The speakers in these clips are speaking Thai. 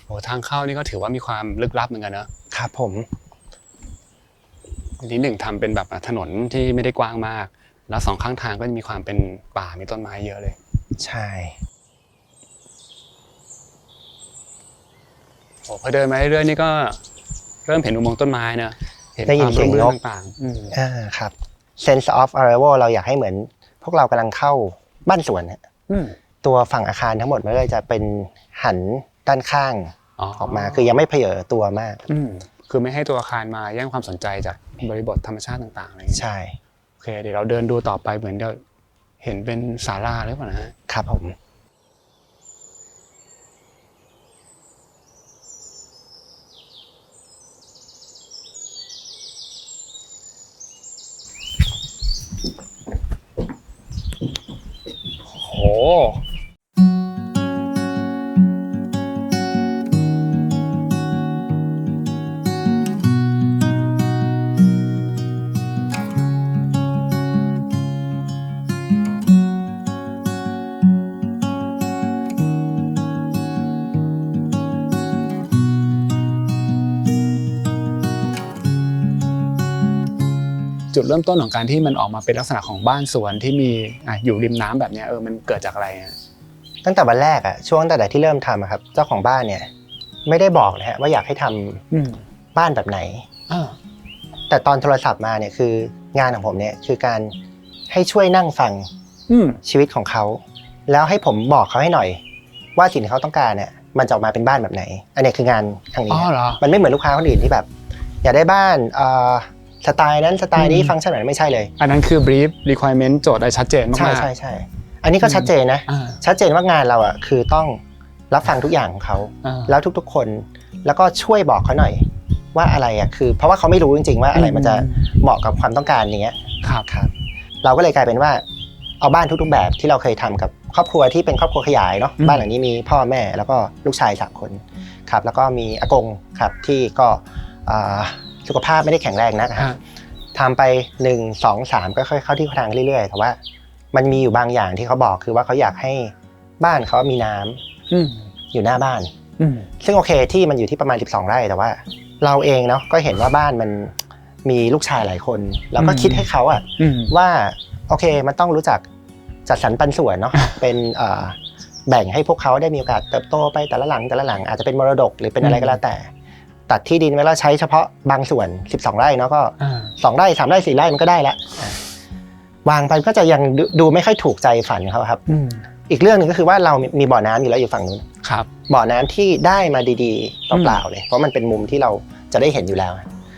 โอ้ทางเข้านี่ก็ถือว่ามีความลึกลับเหมือนกันนะครับ ผมทีหนึ่งทำเป็นแบบถนนที่ไม่ได้กว้างมากแล้วสองข้างทางก็จะมีความเป็นป่ามีต้นไม้เยอะเลยใช่โอ้พอเดินมาเรื่อยๆนี่ก็เริ่มเห็นอุโมงค์ต้นไม้นะเห็น ได้ ค ยิน วาม เสียง ร่มรื่ น น ก ต่างๆครับ sense of arrival เราอยากให้เหมือนพวกเรากำลังเข้าบ้านสวนตัวฝั่งอาคารทั้งหมดมันเลยจะเป็นหันด้านข้างออกมาคือยังไม่เผยตัวมากคือไม่ให้ตัวอาคารมาแย่งความสนใจจากบริบทธรรมชาติต่างๆอะไรอย่างเงี้ยใช่โอเคเดี๋ยวเราเดินดูต่อไปเหมือนเดี๋ยวเห็นเป็นศาลาหรือเปล่านะฮะครับผมโหจุดเริ่มต้นของการที่มันออกมาเป็นลักษณะของบ้านสวนที่มีอยู่ริมน้ำแบบนี้มันเกิดจากอะไรฮะตั้งแต่วันแรกช่วงตั้งแต่ที่เริ่มทำครับเจ้าของบ้านเนี่ยไม่ได้บอกเลยฮะว่าอยากให้ทำบ้านแบบไหนแต่ตอนโทรศัพท์มาเนี่ยคืองานของผมเนี่ยคือการให้ช่วยนั่งฟังชีวิตของเขาแล้วให้ผมบอกเขาให้หน่อยว่าสิ่งที่เขาต้องการเนี่ยมันจะออกมาเป็นบ้านแบบไหนอันนี้คืองานครั้งนี้มันไม่เหมือนลูกค้าคนอื่นที่แบบอยากได้บ้านสไตล์นั้นสไตล์นี้ฟังก์ชันไหนไม่ใช่เลยอันนั้นคือ brief requirement โจทย์อะไรชัดเจนมากใช่อันนี้ก็ชัดเจนนะชัดเจนว่างานเราคือต้องรับฟังทุกอย่างของเขาแล้วทุกๆคนแล้วก็ช่วยบอกเขาหน่อยว่าอะไรคือเพราะว่าเขาไม่รู้จริงๆว่าอะไรมันจะเหมาะกับความต้องการอย่างเงี้ยครับเราก็เลยกลายเป็นว่าเอาบ้านทุกๆแบบที่เราเคยทำกับครอบครัวที่เป็นครอบครัวขยายเนาะบ้านหลังนี้มีพ่อแม่แล้วก็ลูกชาย3 คนครับแล้วก็มีอากงครับที่ก็สุขภาพไม่ได้แข็งแรงนะครับทำไป1 2 3ก็ค่อยเข้าที่ทางเรื่อยๆแต่ว่ามันมีอยู่บางอย่างที่เขาบอกคือว่าเขาอยากให้บ้านเขามีน้ำอยู่หน้าบ้านซึ่งโอเคที่มันอยู่ที่ประมาณ12 ไร่แต่ว่าเราเองเนาะก็เห็นว่าบ้านมันมีลูกชายหลายคนแล้วก็คิดให้เขาว่าโอเคมันต้องรู้จักจัดสรรปันส่วนเนาะเป็นแบ่งให้พวกเขาได้มีโอกาสเติบโตไปแต่ละหลังอาจจะเป็นมรดกหรือเป็นอะไรก็แล้วแต่ตัดที่ดินไว้แล้วใช้เฉพาะบางส่วน12 ไร่เนาะก็2 ไร่ 3 ไร่ 4 ไร่มันก็ได้ละวางไปก็จะยังดูไม่ค่อยถูกใจฝันเขาครับอีกเรื่องหนึ่งก็คือว่าเรามีบ่อน้ำอยู่แล้วอยู่ฝั่งนู้นบ่อน้ำที่ได้มาดีๆเปล่าๆเลยเพราะมันเป็นมุมที่เราจะได้เห็นอยู่แล้ว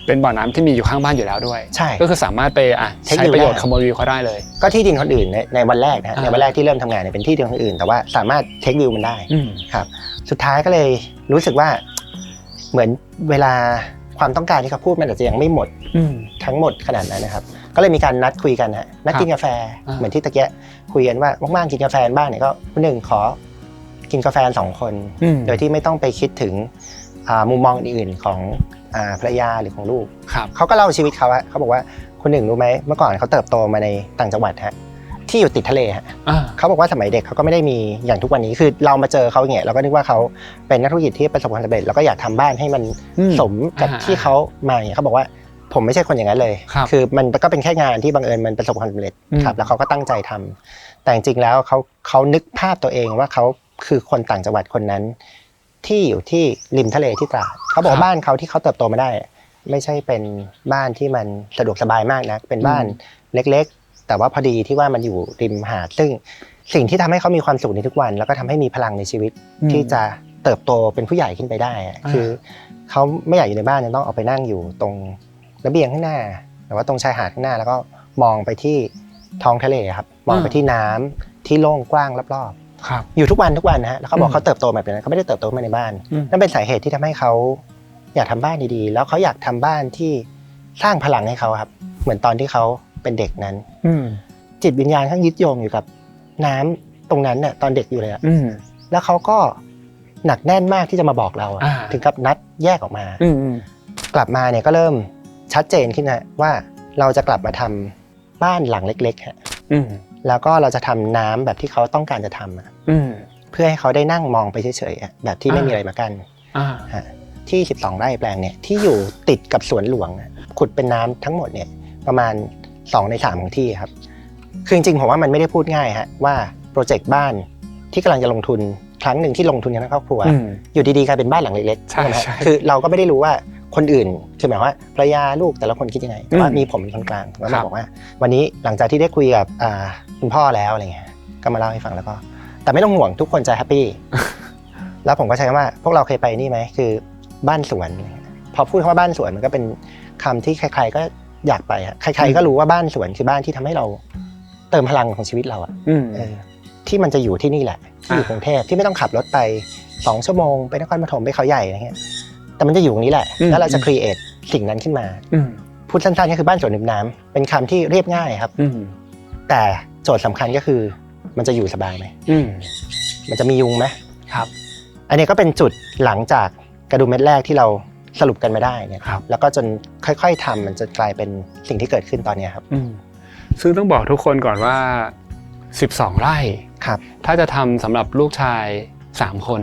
เป็นบ่อน้ำที่มีอยู่ข้างบ้านอยู่แล้วด้วยใช่ก็คือสามารถไปใช้ประโยชน์ขโมยวิวเขาได้เลยก็ที่ดินคนอื่นในวันแรกนะในวันแรกที่เริ่มทำงานเนี่ยเป็นที่ดินคนอื่นแต่ว่าสามารถเทควิวมันได้ครับสุดท้ายก็เลยรู้สึกว่าเหมือนเวลาความต้องการที่เขาพูดมันอาจจะยังไม่หมดทั้งหมดขนาดนั้นนะครับก็เลยมีการนัดคุยกันนัดกินกาแฟเหมือนที่ตะเกียคุยกันว่าว่างๆกินกาแฟบ้างเนี่ยก็1ขอกินกาแฟ2 คนโดยที่ไม่ต้องไปคิดถึงมุมมองอื่นๆของภรรยาหรือของลูกเขาก็เล่าชีวิตเขาเขาบอกว่าคุณ1รู้ไหมเมื่อก่อนเขาเติบโตมาในต่างจังหวัดที่อยู่ติดทะเลเขาบอกว่าสมัยเด็กเขาก็ไม่ได้มีอย่างทุกวันนี้คือเรามาเจอเขาอย่างเงี้ยเราก็นึกว่าเขาเป็นนักธุรกิจที่ประสบความสำเร็จแล้วก็อยากทำบ้านให้มันสมกับที่เขามาอย่างเงี้ยเขาบอกว่าผมไม่ใช่คนอย่างนั้นเลยคือมันก็เป็นแค่งานที่บังเอิญมันประสบความสำเร็จครับแล้วเขาก็ตั้งใจทำแต่จริงๆแล้วเขานึกภาพตัวเองว่าเขาคือคนต่างจังหวัดคนนั้นที่อยู่ที่ริมทะเลที่ตราดเขาบอกบ้านเขาที่เขาเติบโตมาได้ไม่ใช่เป็นบ้านที่มันสะดวกสบายมากนะเป็นบ้านเล็กๆแต่ว่าพอดีที่ว่ามันอยู่ริมหาดซึ่งสิ่งที่ทำให้เขามีความสุขในทุกวันแล้วก็ทำให้มีพลังในชีวิตที่จะเติบโตเป็นผู้ใหญ่ขึ้นไปได้คือเขาไม่อยากอยู่ในบ้านจะต้องออกไปนั่งอยู่ตรงระเบียงข้างหน้าหรือว่าตรงชายหาดข้างหน้าแล้วก็มองไปที่ท้องทะเลครับมองไปที่น้ำที่โล่งกว้างรอบๆอยู่ทุกวันแล้วเขาบอกเขาเติบโตแบบนั้นเขาไม่ได้เติบโตมาในบ้านนั่นเป็นสาเหตุที่ทำให้เขาอยากทำบ้านดีๆแล้วเขาอยากทำบ้านที่สร้างพลังให้เขาครับเหมือนตอนที่เขาเป็นเด็กนั้นจิตวิญญาณข้างยึดโยงอยู่กับน้ำตรงนั้นตอนเด็กอยู่เลยแล้วเขาก็หนักแน่นมากที่จะมาบอกเราถึงกับนัดแยกออกมากลับมาเนี่ยก็เริ่มชัดเจนขึ้นว่าเราจะกลับมาทำบ้านหลังเล็กๆแล้วก็เราจะทำน้ำแบบที่เขาต้องการจะทำเพื่อให้เขาได้นั่งมองไปเฉยๆแบบที่ไม่มีอะไรมากั้น ที่12ไร่แปลงเนี่ยที่อยู่ติดกับสวนหลวงขุดเป็นน้ำทั้งหมดเนี่ยประมาณ2 ใน 3ของที่ครับคือจริงๆผมว่ามันไม่ได้พูดง่ายฮะว่าโปรเจกต์บ้านที่กำลังจะลงทุนครั้งหนึ่งที่ลงทุนกันทั้งครอบครัวอยู่ดีๆกลายเป็นบ้านหลังเล็กๆใช่ไหมคือเราก็ไม่ได้รู้ว่าคนอื่นคือหมายว่าภรรยาลูกแต่ละคนคิดยังไงแต่ว่ามีผมเป็นคนกลางแล้วบอกว่าวันนี้หลังจากที่ได้คุยกับคุณพ่อแล้วอะไรเงี้ยก็มาเล่าให้ฟังแล้วก็แต่ไม่ต้องห่วงทุกคนจะแฮปปี้แล้วผมก็ใช้คำว่าพวกเราเคยไปนี่ไหมคือบ้านสวนพอพูดคำว่าบ้านสวนมันก็เป็นคำที่ใครๆก็อยากไปใครๆก็รู้ว่าบ้านสวนคือบ้านที่ทำให้เราเติมพลังของชีวิตเราที่มันจะอยู่ที่นี่แหละที่อยู่กรุงเทพที่ไม่ต้องขับรถไป2 ชั่วโมงไปนครปฐมไปเขาใหญ่อะไรเงี้ยแต่มันจะอยู่ตรงนี้แหละแล้วเราจะครีเอทสิ่งนั้นขึ้นมาพูดสั้นๆก็คือบ้านสวนริมน้ำเป็นคำที่เรียบง่ายครับแต่โจทย์สำคัญก็คือมันจะอยู่สบายไหมมันจะมียุงไหมครับอันนี้ก็เป็นจุดหลังจากกระดุมเม็ดแรกที่เราสรุปกันมาได้เนี่ยแล้วก็จนค่อยๆทำมันจะกลายเป็นสิ่งที่เกิดขึ้นตอนนี้ครับซึ่งต้องบอกทุกคนก่อนว่า12ไร่ครับถ้าจะทำสำหรับลูกชาย3คน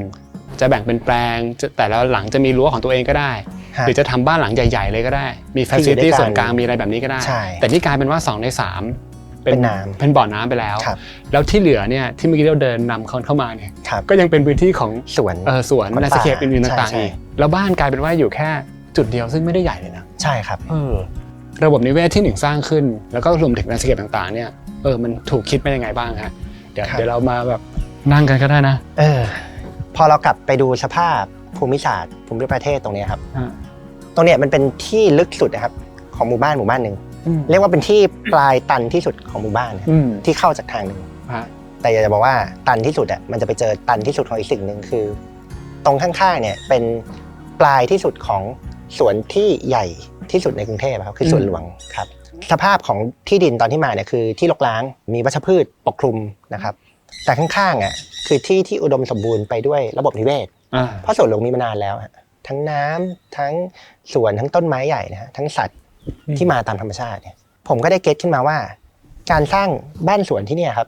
จะแบ่งเป็นแปลงแต่ละหลังจะมีรั้วของตัวเองก็ได้หรือจะทำบ้านหลังใหญ่ๆเลยก็ได้มีฟาซิลิตี้ส่วนกลางมีอะไรแบบนี้ก็ได้แต่นี่กลายเป็นว่า2 ใน 3เป็นน้ำเป็นบ่อน้ำไปแล้วแล้วที่เหลือเนี่ยที่เมื่อกี้เราเดินนำคนเข้ามาเนี่ยก็ยังเป็นพื้นที่ของสวนแลนด์สเคปอื่นๆต่างๆอีกแล้วบ้านกลายเป็นว่าอยู่แค่จุดเดียวซึ่งไม่ได้ใหญ่เลยนะใช่ครับระบบนิเวศที่1สร้างขึ้นแล้วก็รวมถึงแลนด์สเคปต่างๆเนี่ยมันถูกคิดมายังไงบ้างฮะเดี๋ยวเรามาแบบนั่งกันก็ได้นะพอเรากลับไปดูสภาพภูมิศาสตร์ภูมิประเทศตรงนี้ครับตรงเนี้ยมันเป็นที่ลึกสุดนะครับของหมู่บ้านหนึ่งเรียกว่าเป็นที่ปลายตันที่สุดของหมู่บ้านที่เข้าจากทางหนึ่งแต่อยากจะบอกว่าตันที่สุดมันจะไปเจอตันที่สุดของอีกสิ่งหนึ่งคือตรงข้างๆเนี่ยเป็นปลายที่สุดของสวนที่ใหญ่ที่สุดในกรุงเทพครับคือสวนหลวงครับสภาพของที่ดินตอนที่มาเนี่ยคือที่รกร้างมีวัชพืชปกคลุมนะครับแต่ข้างๆคือที่อุดมสมบูรณ์ไปด้วยระบบนิเวศเพราะสวนหลวงมีมานานแล้วทั้งน้ำทั้งสวนทั้งต้นไม้ใหญ่นะทั้งสัตว์ที่มาตามธรรมชาติเนี่ยผมก็ได้เก็ตขึ้นมาว่าการสร้างบ้านสวนที่นี่ครับ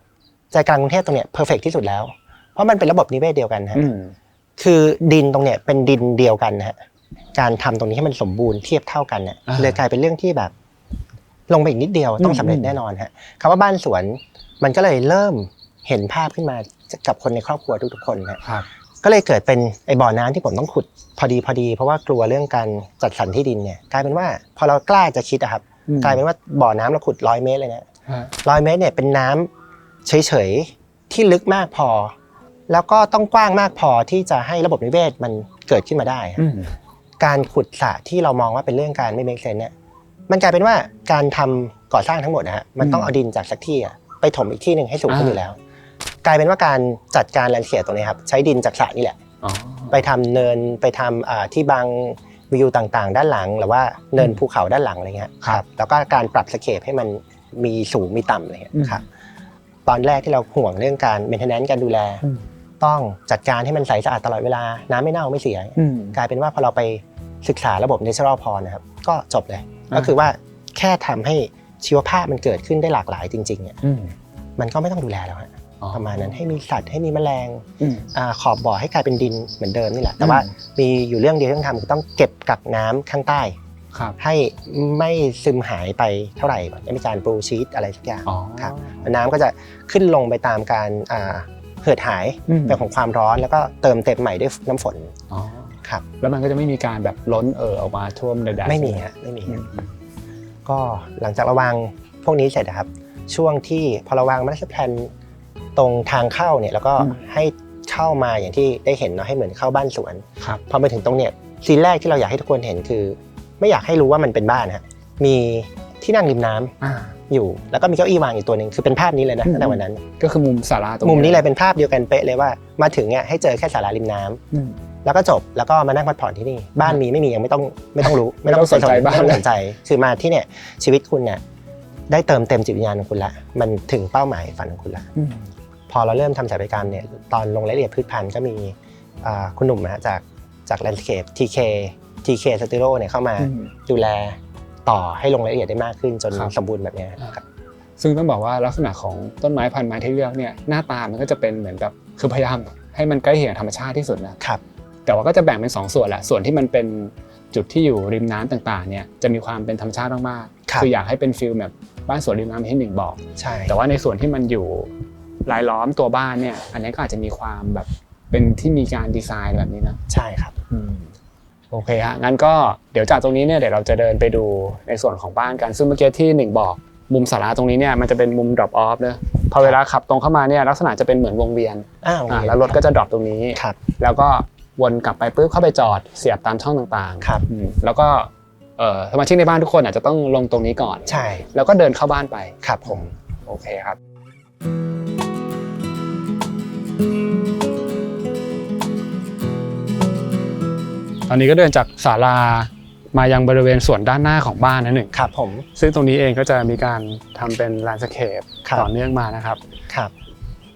ใจกลางกรุงเทพตรงเนี้ยเพอร์เฟกที่สุดแล้วเพราะมันเป็นระบบนิเวศเดียวกันฮะคือดินตรงเนี้ยเป็นดินเดียวกันนะฮะการทำตรงนี้ให้มันสมบูรณ์เทียบเท่ากันเนี่ยเลยกลายเป็นเรื่องที่แบบลงไปอีกนิดเดียวต้องสำเร็จแน่นอนฮะคำว่าบ้านสวนมันก็เลยเริ่มเห็นภาพขึ้นมากับคนในครอบครัวทุกๆคนครับก็เลยเกิดเป็นไอ้บ่อน้ำที่ผมต้องขุดพอดีเพราะว่ากลัวเรื่องการจัดสรรที่ดินเนี่ยกลายเป็นว่าพอเรากล้าจะคิดอะครับกลายเป็นว่าบ่อน้ำเราขุด100 เมตรเลยนะ100 เมตรเนี่ยเป็นน้ำเฉยๆที่ลึกมากพอแล้วก็ต้องกว้างมากพอที่จะให้ระบบนิเวศมันเกิดขึ้นมาได้การขุดสระที่เรามองว่าเป็นเรื่องการไม่เมคเซนส์เนี่ยมันกลายเป็นว่าการทำก่อสร้างทั้งหมดนะฮะมันต้องเอาดินจากสักที่ไปถมอีกที่นึงให้สูงขึ้นอยู่แล้วกลายเป็นว่าการจัดการแลนด์สเคปตรงนี้ครับใช้ดินจากสระนี่แหละไปทำเนินไปทำที่บางวิวต่างๆด้านหลังหรือว่าเนินภูเขาด้านหลังอะไรเงี้ยครับแล้วก็การปรับสเคปให้มันมีสูงมีต่ำอะไรเงี้ยครับตอนแรกที่เราห่วงเรื่องการเมนเทนแนนซ์การดูแลต้องจัดการให้มันใสสะอาดตลอดเวลาน้ำไม่เน่าไม่เสียกลายเป็นว่าพอเราไปศึกษาระบบ Natural Pond นะครับก็จบเลยก็คือว่าแค่ทำให้ชีวภาพมันเกิดขึ้นได้หลากหลายจริงๆเนี่ยมันก็ไม่ต้องดูแลแล้วประมาณนั้นให้มีสัตว์ให้มีแมลงขอบบ่อให้กลายเป็นดินเหมือนเดิมนี่แหละแต่ว่ามีอยู่เรื่องเดียวที่ต้องทำคือต้องเก็บกักน้ำข้างใต้ให้ไม่ซึมหายไปเท่าไหร่ก่อนมีการปูชีตอะไรสักอย่างครับน้ำก็จะขึ้นลงไปตามการเหือดหายไปของความร้อนแล้วก็เติมเต็มใหม่ด้วยน้ำฝนครับแล้วมันก็จะไม่มีการแบบล้นออกมาท่วมใดๆไม่มีฮะไม่มีก็หลังจากระวางพวกนี้เสร็จครับช่วงที่พอระวางมาสเตอร์แพลนตรงทางเข้าเนี่ยแล้วก็ให้เข้ามาอย่างที่ได้เห็นเนาะให้เหมือนเข้าบ้านสวนพอมาถึงตรงเนี้ยซีนแรกที่เราอยากให้ทุกคนเห็นคือไม่อยากให้รู้ว่ามันเป็นบ้านฮะมีที่นั่งริมน้ำอยู่แล้วก็มีเก้าอี้วางอยู่ตัวนึงคือเป็นภาพนี้เลยนะตั้งแต่วันนั้นก็คือมุมศาลาตรงมุมนี้เลยเป็นภาพเดียวกันเป๊ะเลยว่ามาถึงเนี่ยให้เจอแค่ศาลาริมน้ำแล้วก็จบแล้วก็มานั่งพักผ่อนที่นี่บ้านมีไม่มียังไม่ต้องรู้ไม่ต้องสนใจบ้านไม่สนใจคือมาที่เนี่ยชีวิตคุณเนี่ยได้เติมเต็มจิตวิญญาณของคุณละมันถึงเป้าหมายฝันของคุณละพอเราเริ่มทำศัลยกรรมเนี่ยตอนลงรายละเอียดพืชพันธุ์ก็มีคุณหนุ่มนะจากแลนด์สเคป TK Studio เนี่ยเข้ามาดูแลต่อให้ลงรายละเอียดได้มากขึ้นจนสมบูรณ์แบบนี้ครับซึ่งต้องบอกว่าลักษณะของต้นไม้พันธุ์ไม้ที่เลือกเนี่ยหน้าตามันก็จะเป็นเหมือนแบบคือพยายามให้มันใกล้เคียงธรรมชาติที่สุดนะครับ แต่ว่าก็จะแบ่งเป็น2ส่วนแหละส่วนที่มันเป็นจุดที่อยู่ริมน้ำต่างๆเนี่ยจะมีความเป็นธรรมชาติมากๆคืออยากให้เป็นฟีลแบบบ้านสวนริมน้ำที่หนึ่งบอกใช่แต่ว่าในส่วนที่มันอยู่รายล้อมตัวบ้านเนี่ยอันนี้ก็อาจจะมีความแบบเป็นที่มีการดีไซน์แบบนี้นะใช่ครับโอเคฮะงั้นก็เดี๋ยวจากตรงนี้เนี่ยเดี๋ยวเราจะเดินไปดูในส่วนของบ้านกันซึ่งเมื่อกี้ที่หนึ่งบอกมุมศาลาตรงนี้เนี่ยมันจะเป็นมุม drop off เนอะพอเวลาขับตรงเข้ามาเนี่ยลักษณะจะเป็นเหมือนวงเวียนแล้วรถก็จะ drop ตรงนี้แล้วก็วนกลับไปปุ๊บเข้าไปจอดเสียบตามช่องต่างๆแล้วก็สมาชิกในบ้านทุกคนอาจจะต้องลงตรงนี้ก่อนใช่แล้วก็เดินเข้าบ้านไปครับผมโอเคครับตอนนี้ก็เดินจากศาลามายังบริเวณส่วนด้านหน้าของบ้านนั่นเองครับผมซึ่งตรงนี้เองก็จะมีการทำเป็นแลนด์สเคปต่อเนื่องมานะครับครับ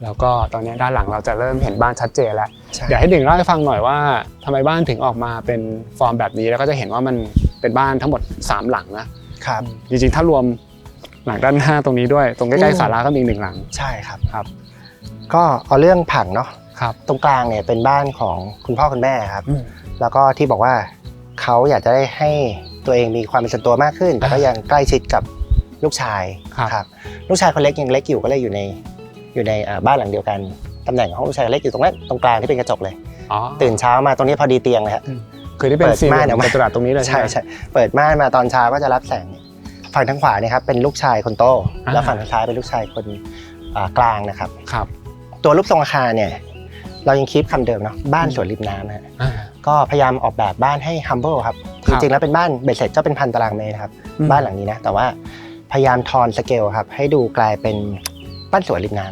แล้วก็ตอนนี้ด้านหลังเราจะเริ่มเห็นบ้านชัดเจนแล้วเดี๋ยวให้ดึงเล่าให้ฟังหน่อยว่าทำไมบ้านถึงออกมาเป็นฟอร์มแบบนี้แล้วก็จะเห็นว่ามันเป็นบ้านทั้งหมด3หลังนะครับจริงๆถ้ารวมหลังด้านหน้าตรงนี้ด้วยตรงใกล้ๆศาลาก็มี1หลังใช่ครับก็เอาเรื่องผังเนาะตรงกลางเนี่ยเป็นบ้านของคุณพ่อคุณแม่ครับแล้วก็ที่บอกว่าเขาอยากจะได้ให้ตัวเองมีความเป็นส่วนตัวมากขึ้นแต่ก็ยังใกล้ชิดกับลูกชายครับลูกชายคนเล็กยังเล็กอยู่ก็เลยอยู่ในบ้านหลังเดียวกันตำแหน่งของลูกชายเล็กอยู่ตรงนั้นตรงกลางที่เป็นกระจกเลยตื่นเช้ามาตรงนี้พอดีเตียงเลยครับคือที่เป็นซีนเป็นตลาดตรงนี้เลยใช่ใช่เปิดม่านมาตอนเช้าก็จะรับแสงฝั่งทางขวาเนี่ยครับเป็นลูกชายคนโตแล้วฝั่งทางซ้ายเป็นลูกชายคนกลางนะครับตัวรูปทรงอาคารเนี่ยเรายังคีปคำเดิมเนาะบ้านสวนริมน้ำนะก็พยายามออกแบบบ้านให้ humble ครับจริงๆแล้วเป็นบ้านเบ็ดเสร็จก็เป็น1,000 ตารางเมตรครับบ้านหลังนี้นะแต่ว่าพยายามทอนสเกลครับให้ดูกลายเป็นบ้านสวนริมน้